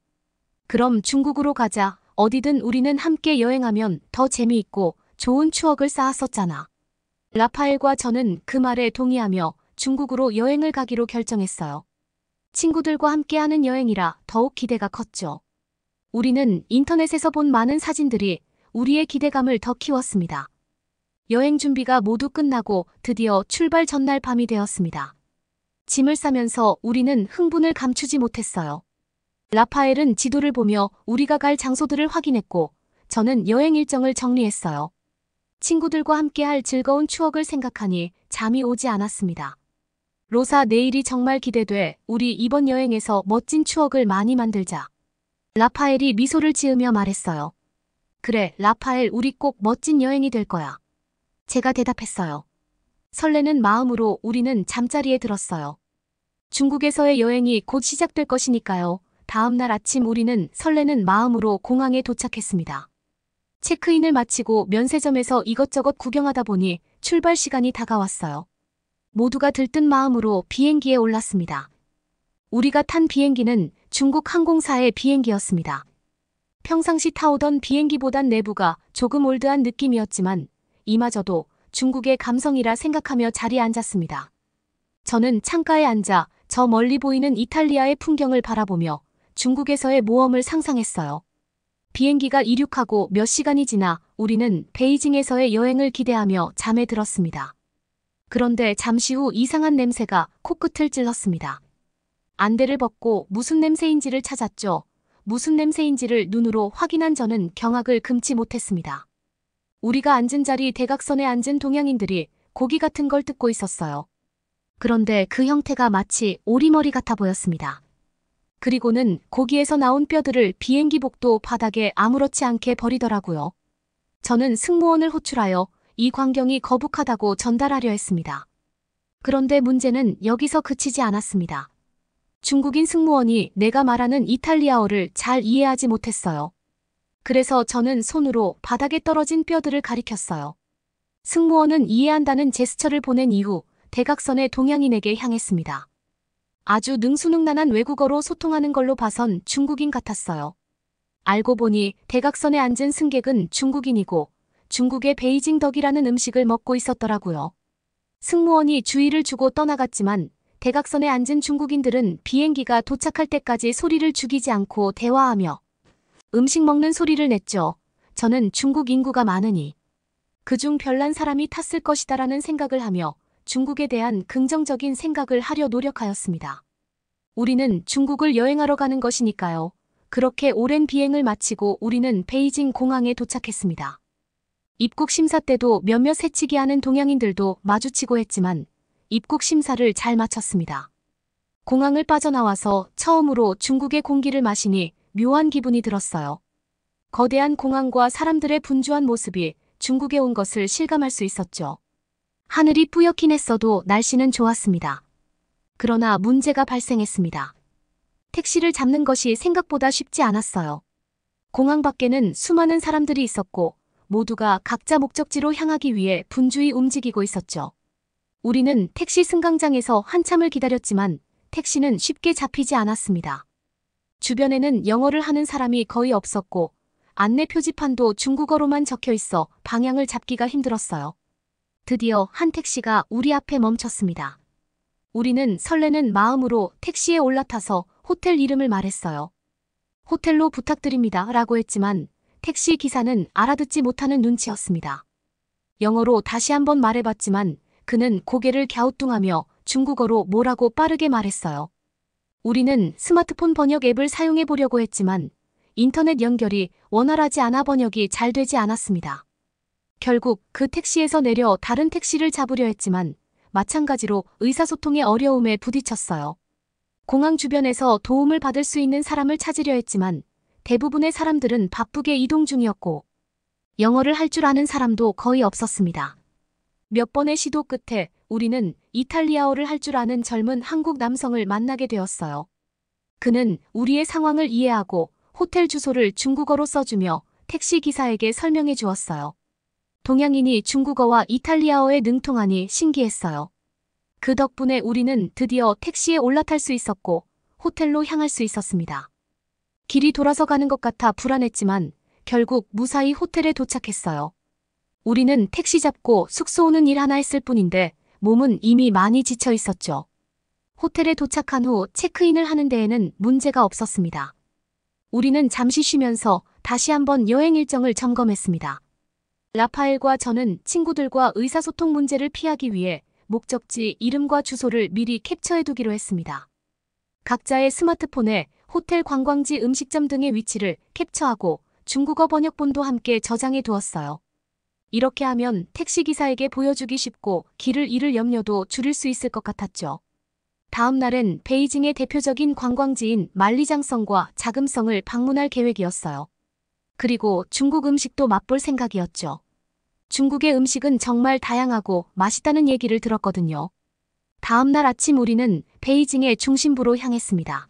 그럼 중국으로 가자. 어디든 우리는 함께 여행하면 더 재미있고 좋은 추억을 쌓았었잖아. 라파엘과 저는 그 말에 동의하며 중국으로 여행을 가기로 결정했어요. 친구들과 함께하는 여행이라 더욱 기대가 컸죠. 우리는 인터넷에서 본 많은 사진들이 우리의 기대감을 더 키웠습니다. 여행 준비가 모두 끝나고 드디어 출발 전날 밤이 되었습니다. 짐을 싸면서 우리는 흥분을 감추지 못했어요. 라파엘은 지도를 보며 우리가 갈 장소들을 확인했고 저는 여행 일정을 정리했어요. 친구들과 함께할 즐거운 추억을 생각하니 잠이 오지 않았습니다. 로사 내일이 정말 기대돼. 우리 이번 여행에서 멋진 추억을 많이 만들자. 라파엘이 미소를 지으며 말했어요. 그래, 라파엘 우리 꼭 멋진 여행이 될 거야. 제가 대답했어요. 설레는 마음으로 우리는 잠자리에 들었어요. 중국에서의 여행이 곧 시작될 것이니까요. 다음 날 아침 우리는 설레는 마음으로 공항에 도착했습니다. 체크인을 마치고 면세점에서 이것저것 구경하다 보니 출발 시간이 다가왔어요. 모두가 들뜬 마음으로 비행기에 올랐습니다. 우리가 탄 비행기는 중국 항공사의 비행기였습니다. 평상시 타오던 비행기보단 내부가 조금 올드한 느낌이었지만 이마저도 중국의 감성이라 생각하며 자리에 앉았습니다. 저는 창가에 앉아 저 멀리 보이는 이탈리아의 풍경을 바라보며 중국에서의 모험을 상상했어요. 비행기가 이륙하고 몇 시간이 지나 우리는 베이징에서의 여행을 기대하며 잠에 들었습니다. 그런데 잠시 후 이상한 냄새가 코끝을 찔렀습니다. 안대를 벗고 무슨 냄새인지를 찾았죠. 무슨 냄새인지를 눈으로 확인한 저는 경악을 금치 못했습니다. 우리가 앉은 자리 대각선에 앉은 동양인들이 고기 같은 걸 뜯고 있었어요. 그런데 그 형태가 마치 오리머리 같아 보였습니다. 그리고는 고기에서 나온 뼈들을 비행기 복도 바닥에 아무렇지 않게 버리더라고요. 저는 승무원을 호출하여 이 광경이 거북하다고 전달하려 했습니다. 그런데 문제는 여기서 그치지 않았습니다. 중국인 승무원이 내가 말하는 이탈리아어를 잘 이해하지 못했어요. 그래서 저는 손으로 바닥에 떨어진 뼈들을 가리켰어요. 승무원은 이해한다는 제스처를 보낸 이후 대각선의 동양인에게 향했습니다. 아주 능수능란한 외국어로 소통하는 걸로 봐선 중국인 같았어요. 알고 보니 대각선에 앉은 승객은 중국인이고 중국의 베이징 덕이라는 음식을 먹고 있었더라고요. 승무원이 주의를 주고 떠나갔지만 대각선에 앉은 중국인들은 비행기가 도착할 때까지 소리를 죽이지 않고 대화하며 음식 먹는 소리를 냈죠. 저는 중국 인구가 많으니 그중 별난 사람이 탔을 것이다라는 생각을 하며 중국에 대한 긍정적인 생각을 하려 노력하였습니다. 우리는 중국을 여행하러 가는 것이니까요. 그렇게 오랜 비행을 마치고 우리는 베이징 공항에 도착했습니다. 입국 심사 때도 몇몇 새치기 하는 동양인들도 마주치고 했지만 입국 심사를 잘 마쳤습니다. 공항을 빠져나와서 처음으로 중국의 공기를 마시니 묘한 기분이 들었어요. 거대한 공항과 사람들의 분주한 모습이 중국에 온 것을 실감할 수 있었죠. 하늘이 뿌옇긴 했어도 날씨는 좋았습니다. 그러나 문제가 발생했습니다. 택시를 잡는 것이 생각보다 쉽지 않았어요. 공항 밖에는 수많은 사람들이 있었고 모두가 각자 목적지로 향하기 위해 분주히 움직이고 있었죠. 우리는 택시 승강장에서 한참을 기다렸지만 택시는 쉽게 잡히지 않았습니다. 주변에는 영어를 하는 사람이 거의 없었고 안내 표지판도 중국어로만 적혀 있어 방향을 잡기가 힘들었어요. 드디어 한 택시가 우리 앞에 멈췄습니다. 우리는 설레는 마음으로 택시에 올라타서 호텔 이름을 말했어요. 호텔로 부탁드립니다 라고 했지만 택시 기사는 알아듣지 못하는 눈치였습니다. 영어로 다시 한번 말해봤지만 그는 고개를 갸우뚱하며 중국어로 뭐라고 빠르게 말했어요. 우리는 스마트폰 번역 앱을 사용해 보려고 했지만 인터넷 연결이 원활하지 않아 번역이 잘 되지 않았습니다. 결국 그 택시에서 내려 다른 택시를 잡으려 했지만 마찬가지로 의사소통의 어려움에 부딪혔어요. 공항 주변에서 도움을 받을 수 있는 사람을 찾으려 했지만 대부분의 사람들은 바쁘게 이동 중이었고 영어를 할 줄 아는 사람도 거의 없었습니다. 몇 번의 시도 끝에 우리는 이탈리아어를 할 줄 아는 젊은 한국 남성을 만나게 되었어요. 그는 우리의 상황을 이해하고 호텔 주소를 중국어로 써주며 택시 기사에게 설명해 주었어요. 동양인이 중국어와 이탈리아어에 능통하니 신기했어요. 그 덕분에 우리는 드디어 택시에 올라탈 수 있었고 호텔로 향할 수 있었습니다. 길이 돌아서 가는 것 같아 불안했지만 결국 무사히 호텔에 도착했어요. 우리는 택시 잡고 숙소 오는 일 하나 했을 뿐인데 몸은 이미 많이 지쳐 있었죠. 호텔에 도착한 후 체크인을 하는 데에는 문제가 없었습니다. 우리는 잠시 쉬면서 다시 한번 여행 일정을 점검했습니다. 라파엘과 저는 친구들과 의사소통 문제를 피하기 위해 목적지 이름과 주소를 미리 캡처해두기로 했습니다. 각자의 스마트폰에 호텔 관광지 음식점 등의 위치를 캡처하고 중국어 번역본도 함께 저장해 두었어요. 이렇게 하면 택시기사에게 보여주기 쉽고 길을 잃을 염려도 줄일 수 있을 것 같았죠. 다음 날엔 베이징의 대표적인 관광지인 만리장성과 자금성을 방문할 계획이었어요. 그리고 중국 음식도 맛볼 생각이었죠. 중국의 음식은 정말 다양하고 맛있다는 얘기를 들었거든요. 다음 날 아침 우리는 베이징의 중심부로 향했습니다.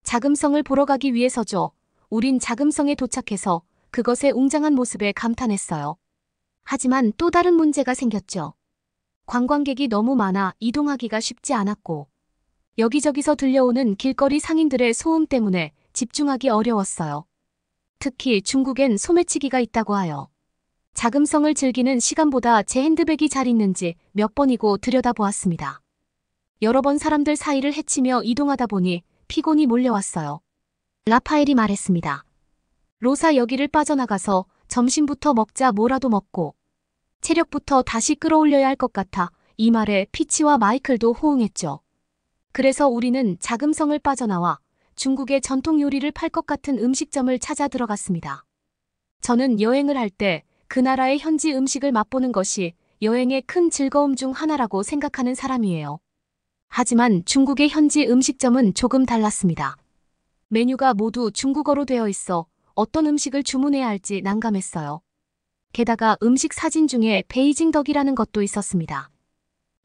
자금성을 보러 가기 위해서죠. 우린 자금성에 도착해서 그것의 웅장한 모습에 감탄했어요. 하지만 또 다른 문제가 생겼죠. 관광객이 너무 많아 이동하기가 쉽지 않았고 여기저기서 들려오는 길거리 상인들의 소음 때문에 집중하기 어려웠어요. 특히 중국엔 소매치기가 있다고 하여 자금성을 즐기는 시간보다 제 핸드백이 잘 있는지 몇 번이고 들여다보았습니다. 여러 번 사람들 사이를 헤치며 이동하다 보니 피곤이 몰려왔어요. 라파엘이 말했습니다. 로사 여기를 빠져나가서 점심부터 먹자 뭐라도 먹고 체력부터 다시 끌어올려야 할 것 같아 이 말에 피치와 마이클도 호응했죠. 그래서 우리는 자금성을 빠져나와 중국의 전통 요리를 팔 것 같은 음식점을 찾아 들어갔습니다. 저는 여행을 할 때 그 나라의 현지 음식을 맛보는 것이 여행의 큰 즐거움 중 하나라고 생각하는 사람이에요. 하지만 중국의 현지 음식점은 조금 달랐습니다. 메뉴가 모두 중국어로 되어 있어 어떤 음식을 주문해야 할지 난감했어요. 게다가 음식 사진 중에 베이징 덕이라는 것도 있었습니다.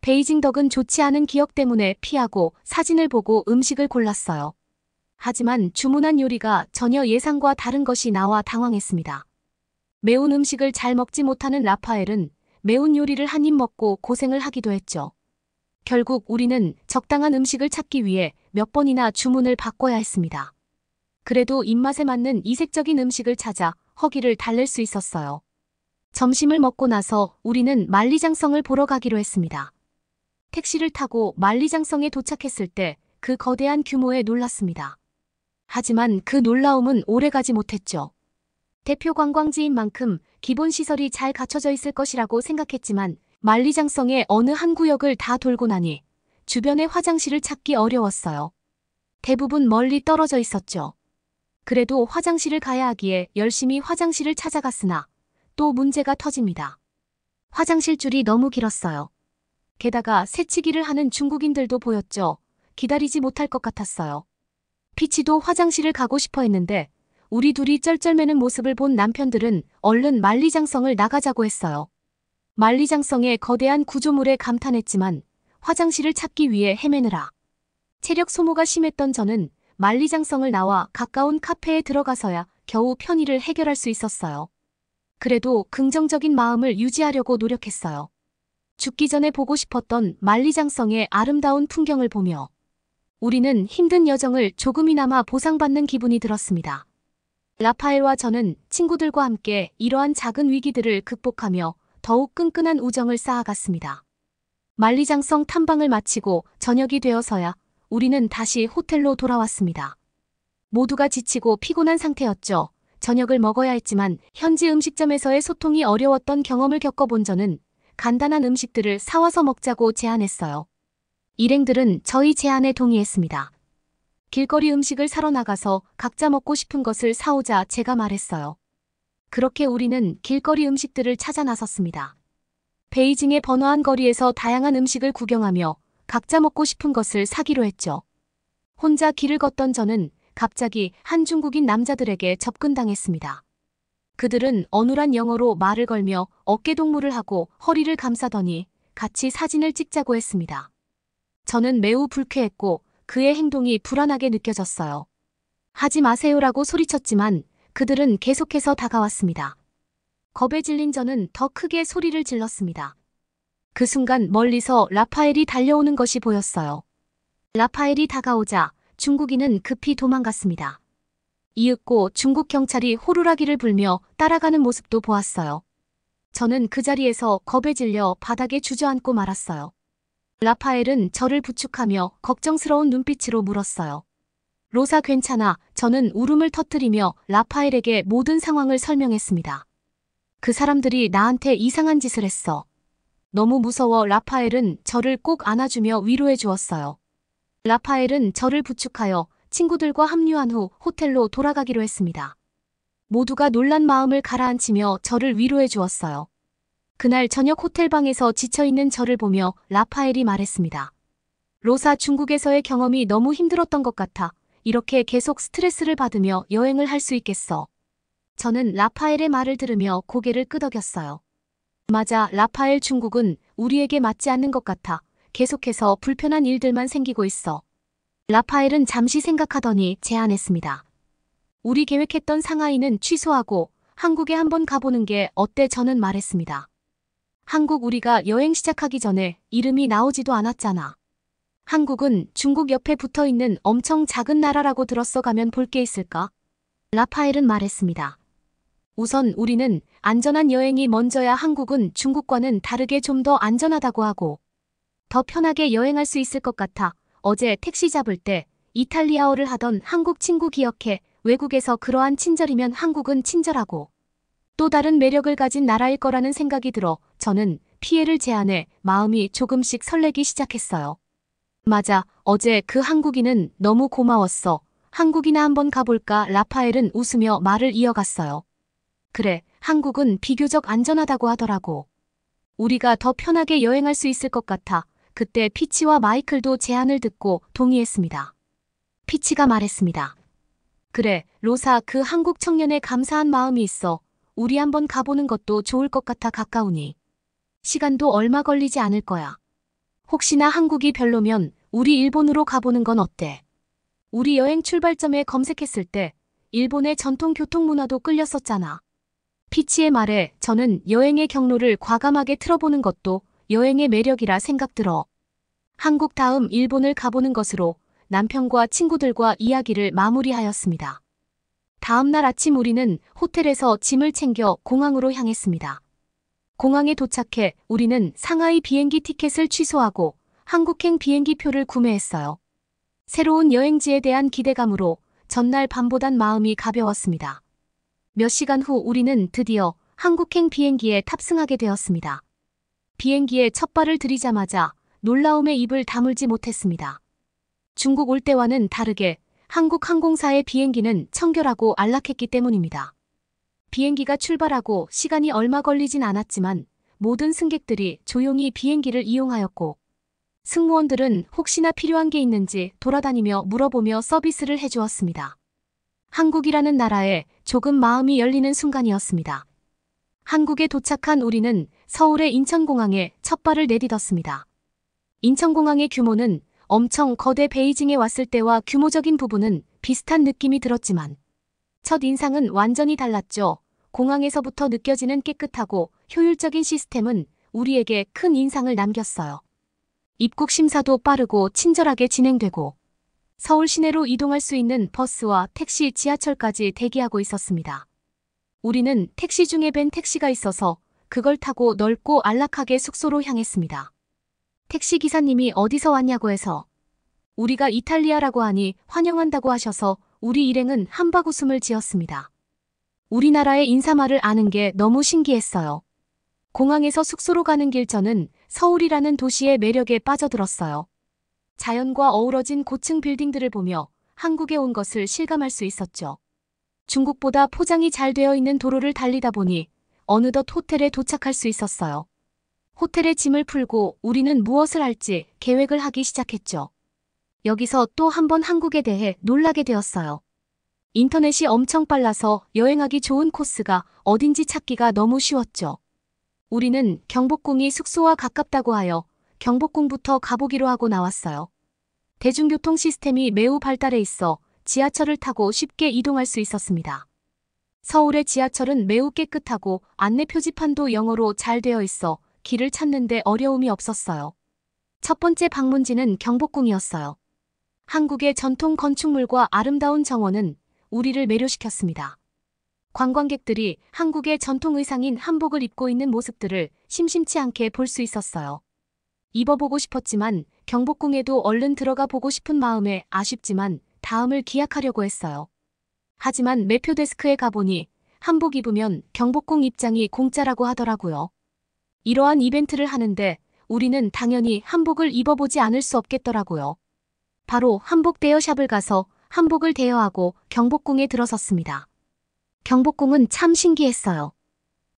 베이징 덕은 좋지 않은 기억 때문에 피하고 사진을 보고 음식을 골랐어요. 하지만 주문한 요리가 전혀 예상과 다른 것이 나와 당황했습니다. 매운 음식을 잘 먹지 못하는 라파엘은 매운 요리를 한 입 먹고 고생을 하기도 했죠. 결국 우리는 적당한 음식을 찾기 위해 몇 번이나 주문을 바꿔야 했습니다. 그래도 입맛에 맞는 이색적인 음식을 찾아 허기를 달랠 수 있었어요. 점심을 먹고 나서 우리는 만리장성을 보러 가기로 했습니다. 택시를 타고 만리장성에 도착했을 때 그 거대한 규모에 놀랐습니다. 하지만 그 놀라움은 오래가지 못했죠. 대표 관광지인 만큼 기본 시설이 잘 갖춰져 있을 것이라고 생각했지만 만리장성의 어느 한 구역을 다 돌고 나니 주변의 화장실을 찾기 어려웠어요. 대부분 멀리 떨어져 있었죠. 그래도 화장실을 가야 하기에 열심히 화장실을 찾아갔으나 또 문제가 터집니다. 화장실 줄이 너무 길었어요. 게다가 새치기를 하는 중국인들도 보였죠. 기다리지 못할 것 같았어요. 피치도 화장실을 가고 싶어 했는데 우리 둘이 쩔쩔매는 모습을 본 남편들은 얼른 만리장성을 나가자고 했어요. 만리장성의 거대한 구조물에 감탄했지만 화장실을 찾기 위해 헤매느라 체력 소모가 심했던 저는 만리장성을 나와 가까운 카페에 들어가서야 겨우 편의를 해결할 수 있었어요. 그래도 긍정적인 마음을 유지하려고 노력했어요. 죽기 전에 보고 싶었던 만리장성의 아름다운 풍경을 보며 우리는 힘든 여정을 조금이나마 보상받는 기분이 들었습니다. 라파엘과 저는 친구들과 함께 이러한 작은 위기들을 극복하며 더욱 끈끈한 우정을 쌓아갔습니다. 만리장성 탐방을 마치고 저녁이 되어서야 우리는 다시 호텔로 돌아왔습니다. 모두가 지치고 피곤한 상태였죠. 저녁을 먹어야 했지만 현지 음식점에서의 소통이 어려웠던 경험을 겪어본 저는 간단한 음식들을 사와서 먹자고 제안했어요. 일행들은 저희 제안에 동의했습니다. 길거리 음식을 사러 나가서 각자 먹고 싶은 것을 사오자 제가 말했어요. 그렇게 우리는 길거리 음식들을 찾아 나섰습니다. 베이징의 번화한 거리에서 다양한 음식을 구경하며 각자 먹고 싶은 것을 사기로 했죠. 혼자 길을 걷던 저는 갑자기 한 중국인 남자들에게 접근당했습니다. 그들은 어눌한 영어로 말을 걸며 어깨동무를 하고 허리를 감싸더니 같이 사진을 찍자고 했습니다. 저는 매우 불쾌했고 그의 행동이 불안하게 느껴졌어요. 하지 마세요라고 소리쳤지만 그들은 계속해서 다가왔습니다. 겁에 질린 저는 더 크게 소리를 질렀습니다. 그 순간 멀리서 라파엘이 달려오는 것이 보였어요. 라파엘이 다가오자 중국인은 급히 도망갔습니다. 이윽고 중국 경찰이 호루라기를 불며 따라가는 모습도 보았어요. 저는 그 자리에서 겁에 질려 바닥에 주저앉고 말았어요. 라파엘은 저를 부축하며 걱정스러운 눈빛으로 물었어요. 로사 괜찮아? 저는 울음을 터뜨리며 라파엘에게 모든 상황을 설명했습니다. 그 사람들이 나한테 이상한 짓을 했어. 너무 무서워. 라파엘은 저를 꼭 안아주며 위로해 주었어요. 라파엘은 저를 부축하여 친구들과 합류한 후 호텔로 돌아가기로 했습니다. 모두가 놀란 마음을 가라앉히며 저를 위로해 주었어요. 그날 저녁 호텔방에서 지쳐있는 저를 보며 라파엘이 말했습니다. 로사, 중국에서의 경험이 너무 힘들었던 것 같아. 이렇게 계속 스트레스를 받으며 여행을 할 수 있겠어. 저는 라파엘의 말을 들으며 고개를 끄덕였어요. 맞아, 라파엘, 중국은 우리에게 맞지 않는 것 같아. 계속해서 불편한 일들만 생기고 있어. 라파엘은 잠시 생각하더니 제안했습니다. 우리 계획했던 상하이는 취소하고 한국에 한번 가보는 게 어때? 저는 말했습니다. 한국 우리가 여행 시작하기 전에 이름이 나오지도 않았잖아. 한국은 중국 옆에 붙어있는 엄청 작은 나라라고 들었어. 가면 볼 게 있을까? 라파엘은 말했습니다. 우선 우리는 안전한 여행이 먼저야. 한국은 중국과는 다르게 좀 더 안전하다고 하고 더 편하게 여행할 수 있을 것 같아. 어제 택시 잡을 때 이탈리아어를 하던 한국 친구 기억해. 외국에서 그러한 친절이면 한국은 친절하고 또 다른 매력을 가진 나라일 거라는 생각이 들어 저는 피해를 제안해 마음이 조금씩 설레기 시작했어요. 맞아, 어제 그 한국인은 너무 고마웠어. 한국이나 한번 가볼까? 라파엘은 웃으며 말을 이어갔어요. 그래, 한국은 비교적 안전하다고 하더라고. 우리가 더 편하게 여행할 수 있을 것 같아. 그때 피치와 마이클도 제안을 듣고 동의했습니다. 피치가 말했습니다. 그래, 로사, 그 한국 청년의 감사한 마음이 있어. 우리 한번 가보는 것도 좋을 것 같아. 가까우니. 시간도 얼마 걸리지 않을 거야. 혹시나 한국이 별로면 우리 일본으로 가보는 건 어때? 우리 여행 출발점에 검색했을 때 일본의 전통 교통 문화도 끌렸었잖아. 피치의 말에 저는 여행의 경로를 과감하게 틀어보는 것도 여행의 매력이라 생각 들어. 한국 다음 일본을 가보는 것으로 남편과 친구들과 이야기를 마무리하였습니다. 다음 날 아침 우리는 호텔에서 짐을 챙겨 공항으로 향했습니다. 공항에 도착해 우리는 상하이 비행기 티켓을 취소하고 한국행 비행기 표를 구매했어요. 새로운 여행지에 대한 기대감으로 전날 밤보단 마음이 가벼웠습니다. 몇 시간 후 우리는 드디어 한국행 비행기에 탑승하게 되었습니다. 비행기에 첫 발을 들이자마자 놀라움에 입을 다물지 못했습니다. 중국 올 때와는 다르게 한국 항공사의 비행기는 청결하고 안락했기 때문입니다. 비행기가 출발하고 시간이 얼마 걸리진 않았지만 모든 승객들이 조용히 비행기를 이용하였고 승무원들은 혹시나 필요한 게 있는지 돌아다니며 물어보며 서비스를 해주었습니다. 한국이라는 나라에 조금 마음이 열리는 순간이었습니다. 한국에 도착한 우리는 서울의 인천공항에 첫 발을 내딛었습니다. 인천공항의 규모는 엄청 거대 베이징에 왔을 때와 규모적인 부분은 비슷한 느낌이 들었지만 첫 인상은 완전히 달랐죠. 공항에서부터 느껴지는 깨끗하고 효율적인 시스템은 우리에게 큰 인상을 남겼어요. 입국 심사도 빠르고 친절하게 진행되고 서울 시내로 이동할 수 있는 버스와 택시, 지하철까지 대기하고 있었습니다. 우리는 택시 중에 벤 택시가 있어서 그걸 타고 넓고 안락하게 숙소로 향했습니다. 택시 기사님이 어디서 왔냐고 해서 우리가 이탈리아라고 하니 환영한다고 하셔서 우리 일행은 한박 웃음을 지었습니다. 우리나라의 인사말을 아는 게 너무 신기했어요. 공항에서 숙소로 가는 길 저는 서울이라는 도시의 매력에 빠져들었어요. 자연과 어우러진 고층 빌딩들을 보며 한국에 온 것을 실감할 수 있었죠. 중국보다 포장이 잘 되어 있는 도로를 달리다 보니 어느덧 호텔에 도착할 수 있었어요. 호텔에 짐을 풀고 우리는 무엇을 할지 계획을 하기 시작했죠. 여기서 또 한 번 한국에 대해 놀라게 되었어요. 인터넷이 엄청 빨라서 여행하기 좋은 코스가 어딘지 찾기가 너무 쉬웠죠. 우리는 경복궁이 숙소와 가깝다고 하여 경복궁부터 가보기로 하고 나왔어요. 대중교통 시스템이 매우 발달해 있어 지하철을 타고 쉽게 이동할 수 있었습니다. 서울의 지하철은 매우 깨끗하고 안내 표지판도 영어로 잘 되어 있어 길을 찾는데 어려움이 없었어요. 첫 번째 방문지는 경복궁이었어요. 한국의 전통 건축물과 아름다운 정원은 우리를 매료시켰습니다. 관광객들이 한국의 전통 의상인 한복을 입고 있는 모습들을 심심치 않게 볼 수 있었어요. 입어보고 싶었지만 경복궁에도 얼른 들어가 보고 싶은 마음에 아쉽지만 다음을 기약하려고 했어요. 하지만 매표 데스크에 가보니 한복 입으면 경복궁 입장이 공짜라고 하더라고요. 이러한 이벤트를 하는데 우리는 당연히 한복을 입어보지 않을 수 없겠더라고요. 바로 한복 대여샵을 가서 한복을 대여하고 경복궁에 들어섰습니다. 경복궁은 참 신기했어요.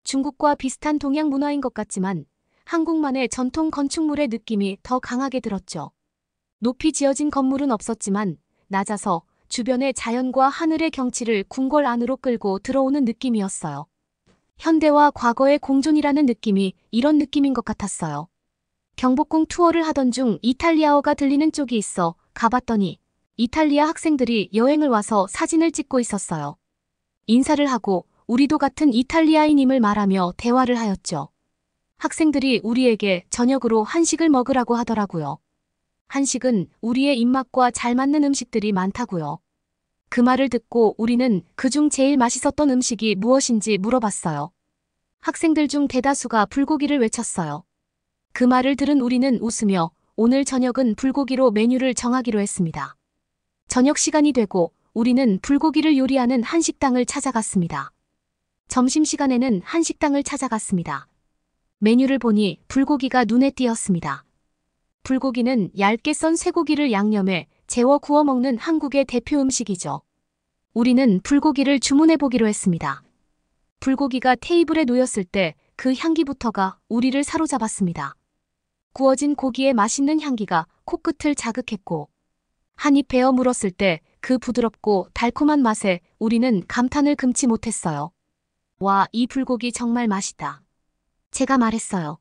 중국과 비슷한 동양 문화인 것 같지만 한국만의 전통 건축물의 느낌이 더 강하게 들었죠. 높이 지어진 건물은 없었지만 낮아서 주변의 자연과 하늘의 경치를 궁궐 안으로 끌고 들어오는 느낌이었어요. 현대와 과거의 공존이라는 느낌이 이런 느낌인 것 같았어요. 경복궁 투어를 하던 중 이탈리아어가 들리는 쪽이 있어 가봤더니 이탈리아 학생들이 여행을 와서 사진을 찍고 있었어요. 인사를 하고 우리도 같은 이탈리아인임을 말하며 대화를 하였죠. 학생들이 우리에게 저녁으로 한식을 먹으라고 하더라고요. 한식은 우리의 입맛과 잘 맞는 음식들이 많다고요. 그 말을 듣고 우리는 그중 제일 맛있었던 음식이 무엇인지 물어봤어요. 학생들 중 대다수가 불고기를 외쳤어요. 그 말을 들은 우리는 웃으며 오늘 저녁은 불고기로 메뉴를 정하기로 했습니다. 저녁 시간이 되고 우리는 불고기를 요리하는 한식당을 찾아갔습니다. 점심시간에는 한식당을 찾아갔습니다. 메뉴를 보니 불고기가 눈에 띄었습니다. 불고기는 얇게 썬 쇠고기를 양념해 재워 구워 먹는 한국의 대표 음식이죠. 우리는 불고기를 주문해 보기로 했습니다. 불고기가 테이블에 놓였을 때 그 향기부터가 우리를 사로잡았습니다. 구워진 고기의 맛있는 향기가 코끝을 자극했고 한 입 베어 물었을 때 그 부드럽고 달콤한 맛에 우리는 감탄을 금치 못했어요. 와, 이 불고기 정말 맛있다. 제가 말했어요.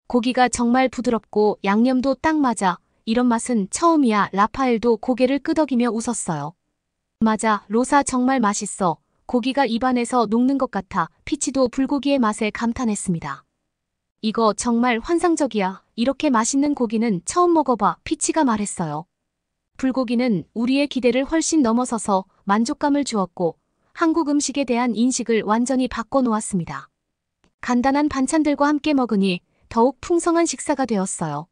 고기가 정말 부드럽고 양념도 딱 맞아. 이런 맛은 처음이야. 라파엘도 고개를 끄덕이며 웃었어요. 맞아, 로사 정말 맛있어. 고기가 입안에서 녹는 것 같아. 피치도 불고기의 맛에 감탄했습니다. 이거 정말 환상적이야. 이렇게 맛있는 고기는 처음 먹어봐. 피치가 말했어요. 불고기는 우리의 기대를 훨씬 넘어서서 만족감을 주었고 한국 음식에 대한 인식을 완전히 바꿔놓았습니다. 간단한 반찬들과 함께 먹으니 더욱 풍성한 식사가 되었어요.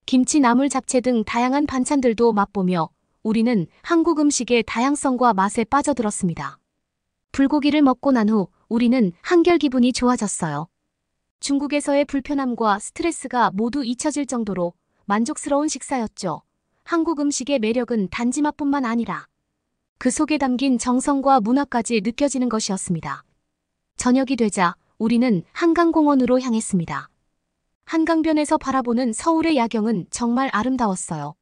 김치, 나물, 잡채 등 다양한 반찬들도 맛보며 우리는 한국 음식의 다양성과 맛에 빠져들었습니다. 불고기를 먹고 난 후 우리는 한결 기분이 좋아졌어요. 중국에서의 불편함과 스트레스가 모두 잊혀질 정도로 만족스러운 식사였죠. 한국 음식의 매력은 단지 맛뿐만 아니라 그 속에 담긴 정성과 문화까지 느껴지는 것이었습니다. 저녁이 되자 우리는 한강공원으로 향했습니다. 한강변에서 바라보는 서울의 야경은 정말 아름다웠어요.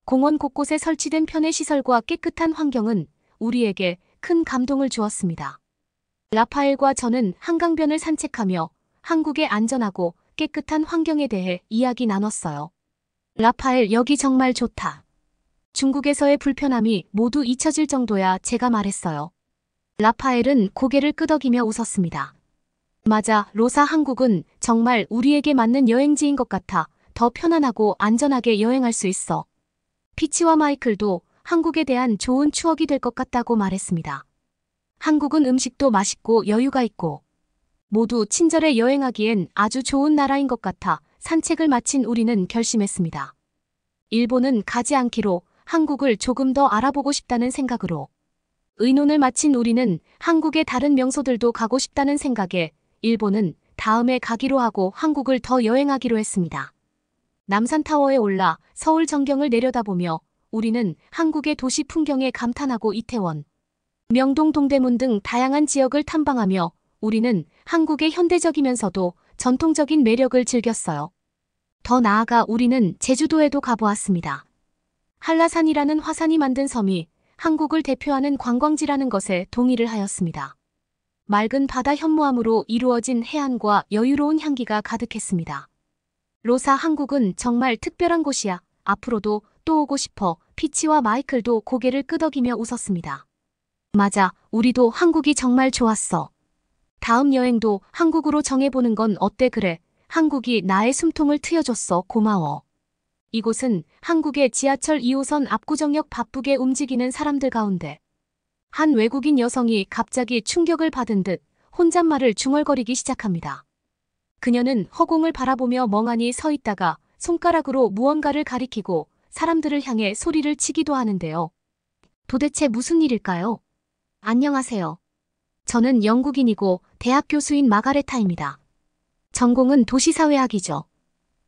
공원 곳곳에 설치된 편의시설과 깨끗한 환경은 우리에게 큰 감동을 주었습니다. 라파엘과 저는 한강변을 산책하며 한국의 안전하고 깨끗한 환경에 대해 이야기 나눴어요. 라파엘, 여기 정말 좋다. 중국에서의 불편함이 모두 잊혀질 정도야, 제가 말했어요. 라파엘은 고개를 끄덕이며 웃었습니다. 맞아, 로사, 한국은 정말 우리에게 맞는 여행지인 것 같아. 더 편안하고 안전하게 여행할 수 있어. 피치와 마이클도 한국에 대한 좋은 추억이 될 것 같다고 말했습니다. 한국은 음식도 맛있고 여유가 있고 모두 친절해 여행하기엔 아주 좋은 나라인 것 같아 산책을 마친 우리는 결심했습니다. 일본은 가지 않기로 한국을 조금 더 알아보고 싶다는 생각으로 의논을 마친 우리는 한국의 다른 명소들도 가고 싶다는 생각에 일본은 다음에 가기로 하고 한국을 더 여행하기로 했습니다. 남산타워에 올라 서울 전경을 내려다보며 우리는 한국의 도시 풍경에 감탄하고 이태원, 명동, 동대문 등 다양한 지역을 탐방하며 우리는 한국의 현대적이면서도 전통적인 매력을 즐겼어요. 더 나아가 우리는 제주도에도 가보았습니다. 한라산이라는 화산이 만든 섬이 한국을 대표하는 관광지라는 것에 동의를 하였습니다. 맑은 바다 현무암으로 이루어진 해안과 여유로운 향기가 가득했습니다. 로사, 한국은 정말 특별한 곳이야. 앞으로도 또 오고 싶어. 피치와 마이클도 고개를 끄덕이며 웃었습니다. 맞아, 우리도 한국이 정말 좋았어. 다음 여행도 한국으로 정해보는 건 어때? 그래, 한국이 나의 숨통을 트여줬어. 고마워. 이곳은 한국의 지하철 2호선 압구정역. 바쁘게 움직이는 사람들 가운데 한 외국인 여성이 갑자기 충격을 받은 듯 혼잣말을 중얼거리기 시작합니다. 그녀는 허공을 바라보며 멍하니 서 있다가 손가락으로 무언가를 가리키고 사람들을 향해 소리를 치기도 하는데요. 도대체 무슨 일일까요? 안녕하세요. 저는 영국인이고 대학 교수인 마가레타입니다. 전공은 도시사회학이죠.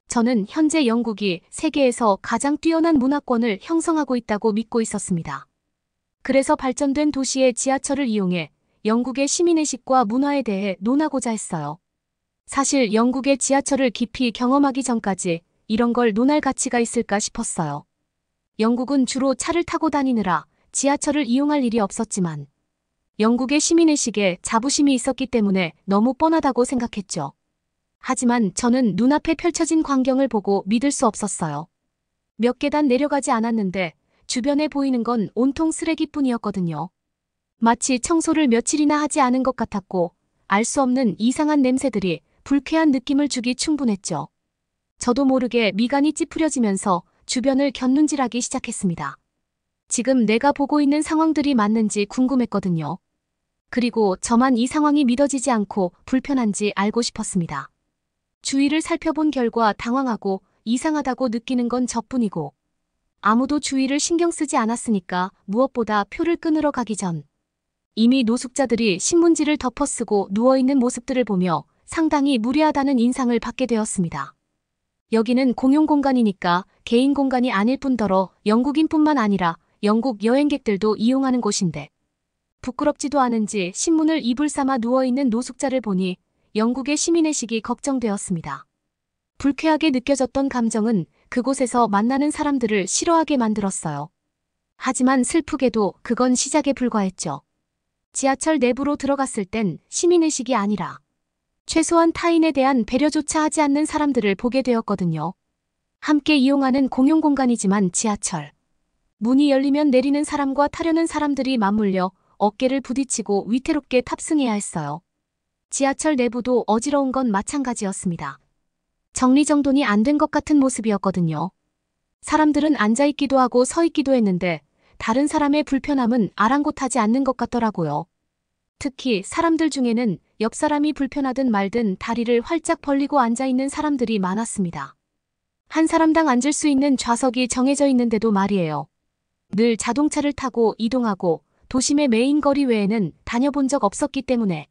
저는 현재 영국이 세계에서 가장 뛰어난 문화권을 형성하고 있다고 믿고 있었습니다. 그래서 발전된 도시의 지하철을 이용해 영국의 시민의식과 문화에 대해 논하고자 했어요. 사실 영국의 지하철을 깊이 경험하기 전까지 이런 걸 논할 가치가 있을까 싶었어요. 영국은 주로 차를 타고 다니느라 지하철을 이용할 일이 없었지만 영국의 시민의식에 자부심이 있었기 때문에 너무 뻔하다고 생각했죠. 하지만 저는 눈앞에 펼쳐진 광경을 보고 믿을 수 없었어요. 몇 계단 내려가지 않았는데 주변에 보이는 건 온통 쓰레기뿐이었거든요. 마치 청소를 며칠이나 하지 않은 것 같았고 알 수 없는 이상한 냄새들이 불쾌한 느낌을 주기 충분했죠. 저도 모르게 미간이 찌푸려지면서 주변을 곁눈질하기 시작했습니다. 지금 내가 보고 있는 상황들이 맞는지 궁금했거든요. 그리고 저만 이 상황이 믿어지지 않고 불편한지 알고 싶었습니다. 주위를 살펴본 결과 당황하고 이상하다고 느끼는 건 저뿐이고 아무도 주위를 신경 쓰지 않았으니까 무엇보다 표를 끊으러 가기 전 이미 노숙자들이 신문지를 덮어쓰고 누워있는 모습들을 보며 상당히 무례하다는 인상을 받게 되었습니다. 여기는 공용공간이니까 개인 공간이 아닐 뿐더러 영국인뿐만 아니라 영국 여행객들도 이용하는 곳인데 부끄럽지도 않은지 신문을 이불 삼아 누워있는 노숙자를 보니 영국의 시민의식이 걱정되었습니다. 불쾌하게 느껴졌던 감정은 그곳에서 만나는 사람들을 싫어하게 만들었어요. 하지만 슬프게도 그건 시작에 불과했죠. 지하철 내부로 들어갔을 땐 시민의식이 아니라 최소한 타인에 대한 배려조차 하지 않는 사람들을 보게 되었거든요. 함께 이용하는 공용공간이지만 지하철. 문이 열리면 내리는 사람과 타려는 사람들이 맞물려 어깨를 부딪히고 위태롭게 탑승해야 했어요. 지하철 내부도 어지러운 건 마찬가지였습니다. 정리정돈이 안 된 것 같은 모습이었거든요. 사람들은 앉아있기도 하고 서있기도 했는데 다른 사람의 불편함은 아랑곳하지 않는 것 같더라고요. 특히 사람들 중에는 옆 사람이 불편하든 말든 다리를 활짝 벌리고 앉아있는 사람들이 많았습니다. 한 사람당 앉을 수 있는 좌석이 정해져 있는데도 말이에요. 늘 자동차를 타고 이동하고 도심의 메인 거리 외에는 다녀본 적 없었기 때문에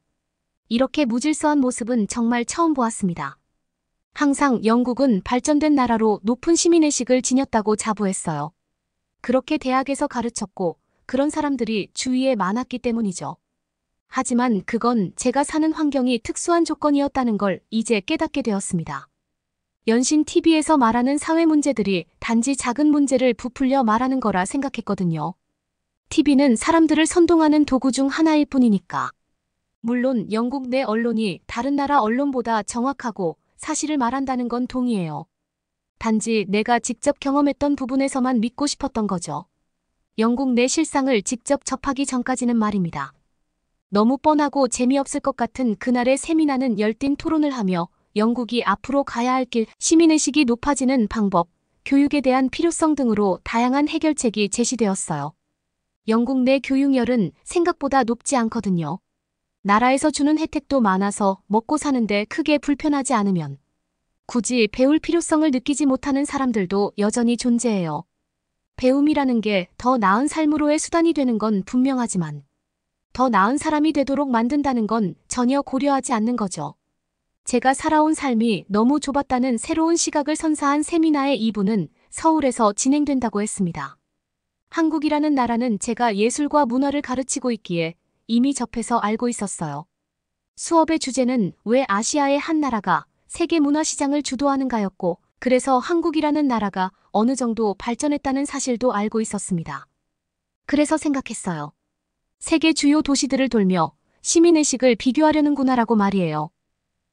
이렇게 무질서한 모습은 정말 처음 보았습니다. 항상 영국은 발전된 나라로 높은 시민의식을 지녔다고 자부했어요. 그렇게 대학에서 가르쳤고 그런 사람들이 주위에 많았기 때문이죠. 하지만 그건 제가 사는 환경이 특수한 조건이었다는 걸 이제 깨닫게 되었습니다. 연신 TV에서 말하는 사회 문제들이 단지 작은 문제를 부풀려 말하는 거라 생각했거든요. TV는 사람들을 선동하는 도구 중 하나일 뿐이니까. 물론 영국 내 언론이 다른 나라 언론보다 정확하고 사실을 말한다는 건 동의해요. 단지 내가 직접 경험했던 부분에서만 믿고 싶었던 거죠. 영국 내 실상을 직접 접하기 전까지는 말입니다. 너무 뻔하고 재미없을 것 같은 그날의 세미나는 열띤 토론을 하며 영국이 앞으로 가야 할 길, 시민의식이 높아지는 방법, 교육에 대한 필요성 등으로 다양한 해결책이 제시되었어요. 영국 내 교육열은 생각보다 높지 않거든요. 나라에서 주는 혜택도 많아서 먹고 사는데 크게 불편하지 않으면 굳이 배울 필요성을 느끼지 못하는 사람들도 여전히 존재해요. 배움이라는 게 더 나은 삶으로의 수단이 되는 건 분명하지만 더 나은 사람이 되도록 만든다는 건 전혀 고려하지 않는 거죠. 제가 살아온 삶이 너무 좁았다는 새로운 시각을 선사한 세미나의 2부는 서울에서 진행된다고 했습니다. 한국이라는 나라는 제가 예술과 문화를 가르치고 있기에 이미 접해서 알고 있었어요. 수업의 주제는 왜 아시아의 한 나라가 세계 문화시장을 주도하는가였고, 그래서 한국이라는 나라가 어느 정도 발전했다는 사실도 알고 있었습니다. 그래서 생각했어요. 세계 주요 도시들을 돌며 시민의식을 비교하려는구나라고 말이에요.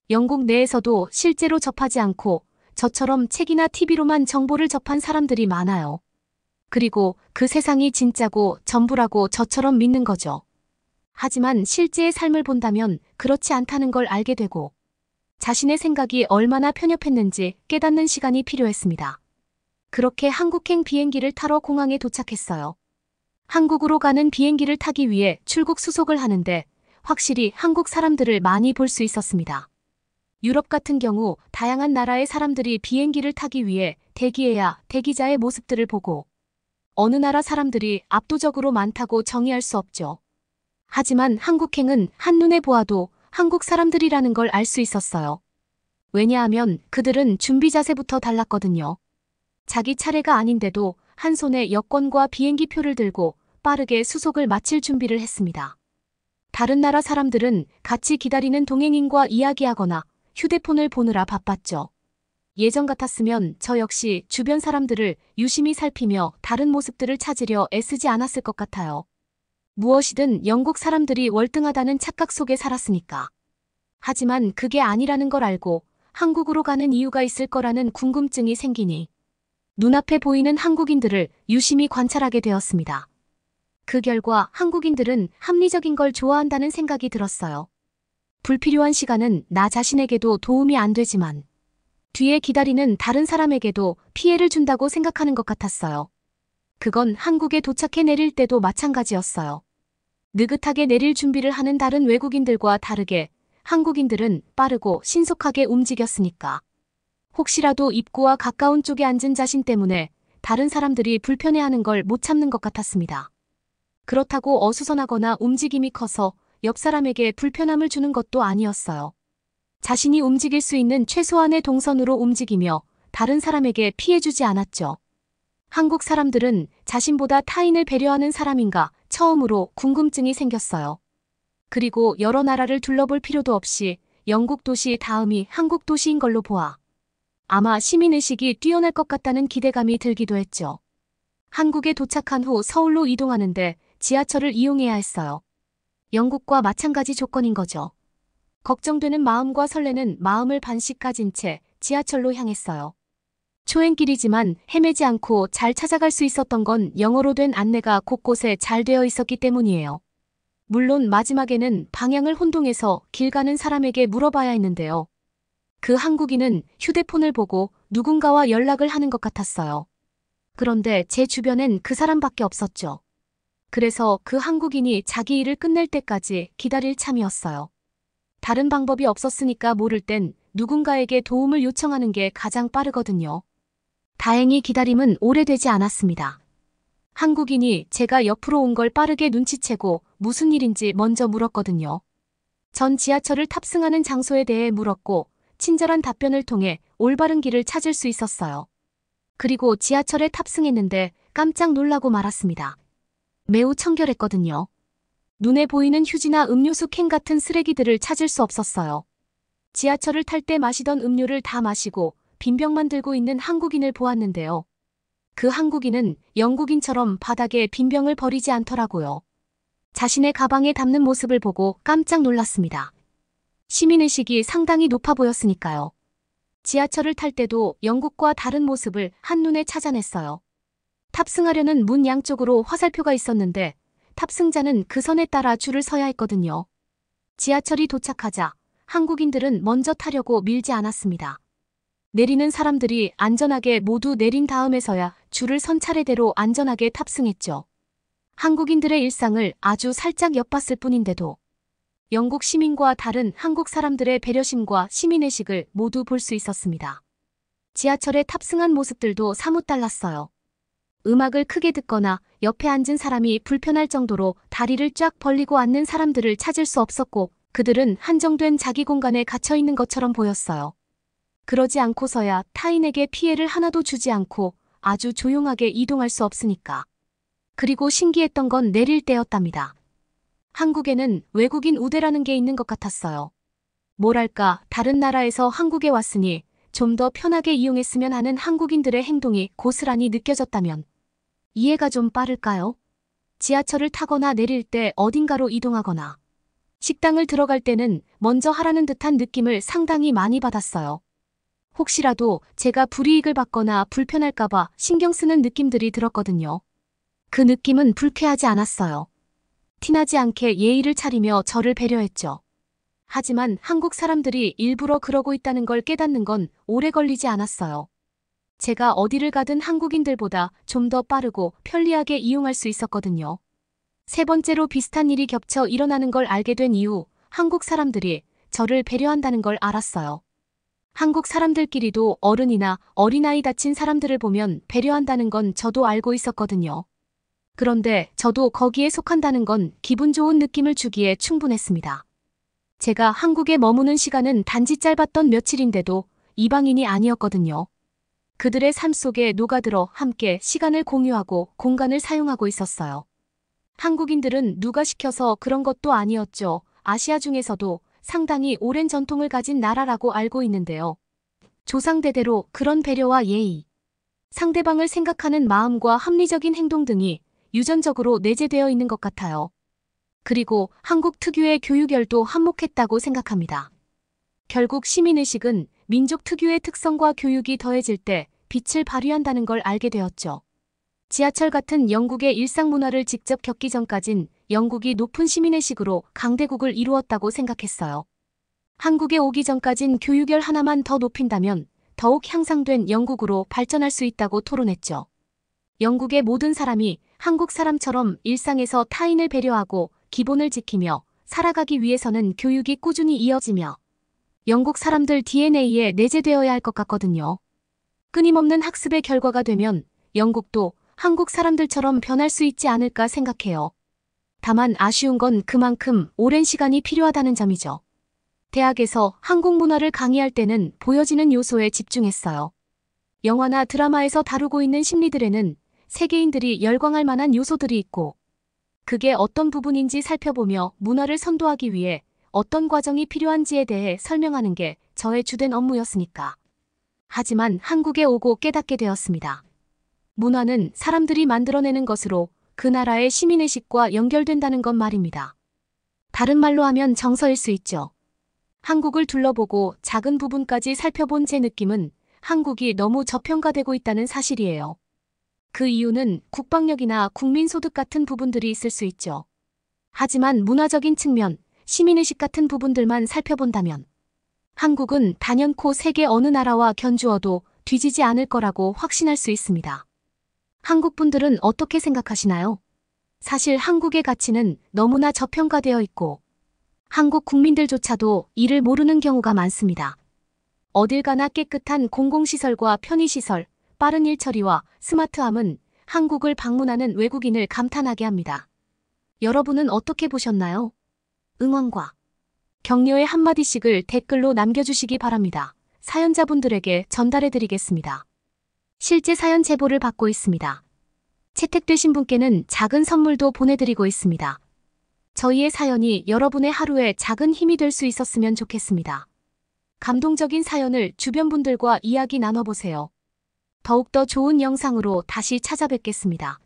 영국 내에서도 실제로 접하지 않고 저처럼 책이나 TV로만 정보를 접한 사람들이 많아요. 그리고 그 세상이 진짜고 전부라고 저처럼 믿는 거죠. 하지만 실제의 삶을 본다면 그렇지 않다는 걸 알게 되고 자신의 생각이 얼마나 편협했는지 깨닫는 시간이 필요했습니다. 그렇게 한국행 비행기를 타러 공항에 도착했어요. 한국으로 가는 비행기를 타기 위해 출국 수속을 하는데 확실히 한국 사람들을 많이 볼 수 있었습니다. 유럽 같은 경우 다양한 나라의 사람들이 비행기를 타기 위해 대기해야 대기자의 모습들을 보고 어느 나라 사람들이 압도적으로 많다고 정의할 수 없죠. 하지만 한국행은 한눈에 보아도 한국 사람들이라는 걸 알 수 있었어요. 왜냐하면 그들은 준비 자세부터 달랐거든요. 자기 차례가 아닌데도 한 손에 여권과 비행기 표를 들고 빠르게 수속을 마칠 준비를 했습니다. 다른 나라 사람들은 같이 기다리는 동행인과 이야기하거나 휴대폰을 보느라 바빴죠. 예전 같았으면 저 역시 주변 사람들을 유심히 살피며 다른 모습들을 찾으려 애쓰지 않았을 것 같아요. 무엇이든 영국 사람들이 월등하다는 착각 속에 살았으니까. 하지만 그게 아니라는 걸 알고 한국으로 가는 이유가 있을 거라는 궁금증이 생기니 눈앞에 보이는 한국인들을 유심히 관찰하게 되었습니다. 그 결과 한국인들은 합리적인 걸 좋아한다는 생각이 들었어요. 불필요한 시간은 나 자신에게도 도움이 안 되지만 뒤에 기다리는 다른 사람에게도 피해를 준다고 생각하는 것 같았어요. 그건 한국에 도착해 내릴 때도 마찬가지였어요. 느긋하게 내릴 준비를 하는 다른 외국인들과 다르게 한국인들은 빠르고 신속하게 움직였으니까. 혹시라도 입구와 가까운 쪽에 앉은 자신 때문에 다른 사람들이 불편해하는 걸 못 참는 것 같았습니다. 그렇다고 어수선하거나 움직임이 커서 옆 사람에게 불편함을 주는 것도 아니었어요. 자신이 움직일 수 있는 최소한의 동선으로 움직이며 다른 사람에게 피해주지 않았죠. 한국 사람들은 자신보다 타인을 배려하는 사람인가 처음으로 궁금증이 생겼어요. 그리고 여러 나라를 둘러볼 필요도 없이 영국 도시 다음이 한국 도시인 걸로 보아 아마 시민의식이 뛰어날 것 같다는 기대감이 들기도 했죠. 한국에 도착한 후 서울로 이동하는데 지하철을 이용해야 했어요. 영국과 마찬가지 조건인 거죠. 걱정되는 마음과 설레는 마음을 반씩 가진 채 지하철로 향했어요. 초행길이지만 헤매지 않고 잘 찾아갈 수 있었던 건 영어로 된 안내가 곳곳에 잘 되어 있었기 때문이에요. 물론 마지막에는 방향을 혼동해서 길 가는 사람에게 물어봐야 했는데요. 그 한국인은 휴대폰을 보고 누군가와 연락을 하는 것 같았어요. 그런데 제 주변엔 그 사람밖에 없었죠. 그래서 그 한국인이 자기 일을 끝낼 때까지 기다릴 참이었어요. 다른 방법이 없었으니까 모를 땐 누군가에게 도움을 요청하는 게 가장 빠르거든요. 다행히 기다림은 오래되지 않았습니다. 한국인이 제가 옆으로 온 걸 빠르게 눈치채고 무슨 일인지 먼저 물었거든요. 전 지하철을 탑승하는 장소에 대해 물었고 친절한 답변을 통해 올바른 길을 찾을 수 있었어요. 그리고 지하철에 탑승했는데 깜짝 놀라고 말았습니다. 매우 청결했거든요. 눈에 보이는 휴지나 음료수 캔 같은 쓰레기들을 찾을 수 없었어요. 지하철을 탈 때 마시던 음료를 다 마시고 빈병만 들고 있는 한국인을 보았는데요. 그 한국인은 영국인처럼 바닥에 빈병을 버리지 않더라고요. 자신의 가방에 담는 모습을 보고 깜짝 놀랐습니다. 시민의식이 상당히 높아 보였으니까요. 지하철을 탈 때도 영국과 다른 모습을 한눈에 찾아냈어요. 탑승하려는 문 양쪽으로 화살표가 있었는데 탑승자는 그 선에 따라 줄을 서야 했거든요. 지하철이 도착하자 한국인들은 먼저 타려고 밀지 않았습니다. 내리는 사람들이 안전하게 모두 내린 다음에서야 줄을 선 차례대로 안전하게 탑승했죠. 한국인들의 일상을 아주 살짝 엿봤을 뿐인데도 영국 시민과 다른 한국 사람들의 배려심과 시민의식을 모두 볼 수 있었습니다. 지하철에 탑승한 모습들도 사뭇 달랐어요. 음악을 크게 듣거나 옆에 앉은 사람이 불편할 정도로 다리를 쫙 벌리고 앉는 사람들을 찾을 수 없었고 그들은 한정된 자기 공간에 갇혀 있는 것처럼 보였어요. 그러지 않고서야 타인에게 피해를 하나도 주지 않고 아주 조용하게 이동할 수 없으니까. 그리고 신기했던 건 내릴 때였답니다. 한국에는 외국인 우대라는 게 있는 것 같았어요. 뭐랄까 다른 나라에서 한국에 왔으니 좀 더 편하게 이용했으면 하는 한국인들의 행동이 고스란히 느껴졌다면 이해가 좀 빠를까요? 지하철을 타거나 내릴 때 어딘가로 이동하거나 식당을 들어갈 때는 먼저 하라는 듯한 느낌을 상당히 많이 받았어요. 혹시라도 제가 불이익을 받거나 불편할까봐 신경 쓰는 느낌들이 들었거든요. 그 느낌은 불쾌하지 않았어요. 티나지 않게 예의를 차리며 저를 배려했죠. 하지만 한국 사람들이 일부러 그러고 있다는 걸 깨닫는 건 오래 걸리지 않았어요. 제가 어디를 가든 한국인들보다 좀 더 빠르고 편리하게 이용할 수 있었거든요. 세 번째로 비슷한 일이 겹쳐 일어나는 걸 알게 된 이후 한국 사람들이 저를 배려한다는 걸 알았어요. 한국 사람들끼리도 어른이나 어린아이 다친 사람들을 보면 배려한다는 건 저도 알고 있었거든요. 그런데 저도 거기에 속한다는 건 기분 좋은 느낌을 주기에 충분했습니다. 제가 한국에 머무는 시간은 단지 짧았던 며칠인데도 이방인이 아니었거든요. 그들의 삶 속에 녹아들어 함께 시간을 공유하고 공간을 사용하고 있었어요. 한국인들은 누가 시켜서 그런 것도 아니었죠. 아시아 중에서도 상당히 오랜 전통을 가진 나라라고 알고 있는데요. 조상대대로 그런 배려와 예의, 상대방을 생각하는 마음과 합리적인 행동 등이 유전적으로 내재되어 있는 것 같아요. 그리고 한국 특유의 교육열도 한몫했다고 생각합니다. 결국 시민의식은 민족 특유의 특성과 교육이 더해질 때 빛을 발휘한다는 걸 알게 되었죠. 지하철 같은 영국의 일상 문화를 직접 겪기 전까진 영국이 높은 시민의식으로 강대국을 이루었다고 생각했어요. 한국에 오기 전까진 교육열 하나만 더 높인다면 더욱 향상된 영국으로 발전할 수 있다고 토론했죠. 영국의 모든 사람이 한국 사람처럼 일상에서 타인을 배려하고 기본을 지키며 살아가기 위해서는 교육이 꾸준히 이어지며 영국 사람들 DNA에 내재되어야 할 것 같거든요. 끊임없는 학습의 결과가 되면 영국도 한국 사람들처럼 변할 수 있지 않을까 생각해요. 다만 아쉬운 건 그만큼 오랜 시간이 필요하다는 점이죠. 대학에서 한국 문화를 강의할 때는 보여지는 요소에 집중했어요. 영화나 드라마에서 다루고 있는 심리들에는 세계인들이 열광할 만한 요소들이 있고 그게 어떤 부분인지 살펴보며 문화를 선도하기 위해 어떤 과정이 필요한지에 대해 설명하는 게 저의 주된 업무였으니까. 하지만 한국에 오고 깨닫게 되었습니다. 문화는 사람들이 만들어내는 것으로 그 나라의 시민의식과 연결된다는 것 말입니다. 다른 말로 하면 정서일 수 있죠. 한국을 둘러보고 작은 부분까지 살펴본 제 느낌은 한국이 너무 저평가되고 있다는 사실이에요. 그 이유는 국방력이나 국민소득 같은 부분들이 있을 수 있죠. 하지만 문화적인 측면, 시민의식 같은 부분들만 살펴본다면 한국은 단연코 세계 어느 나라와 견주어도 뒤지지 않을 거라고 확신할 수 있습니다. 한국 분들은 어떻게 생각하시나요? 사실 한국의 가치는 너무나 저평가되어 있고 한국 국민들조차도 이를 모르는 경우가 많습니다. 어딜 가나 깨끗한 공공시설과 편의시설, 빠른 일처리와 스마트함은 한국을 방문하는 외국인을 감탄하게 합니다. 여러분은 어떻게 보셨나요? 응원과 격려의 한마디씩을 댓글로 남겨주시기 바랍니다. 사연자분들에게 전달해드리겠습니다. 실제 사연 제보를 받고 있습니다. 채택되신 분께는 작은 선물도 보내드리고 있습니다. 저희의 사연이 여러분의 하루에 작은 힘이 될 수 있었으면 좋겠습니다. 감동적인 사연을 주변 분들과 이야기 나눠보세요. 더욱더 좋은 영상으로 다시 찾아뵙겠습니다.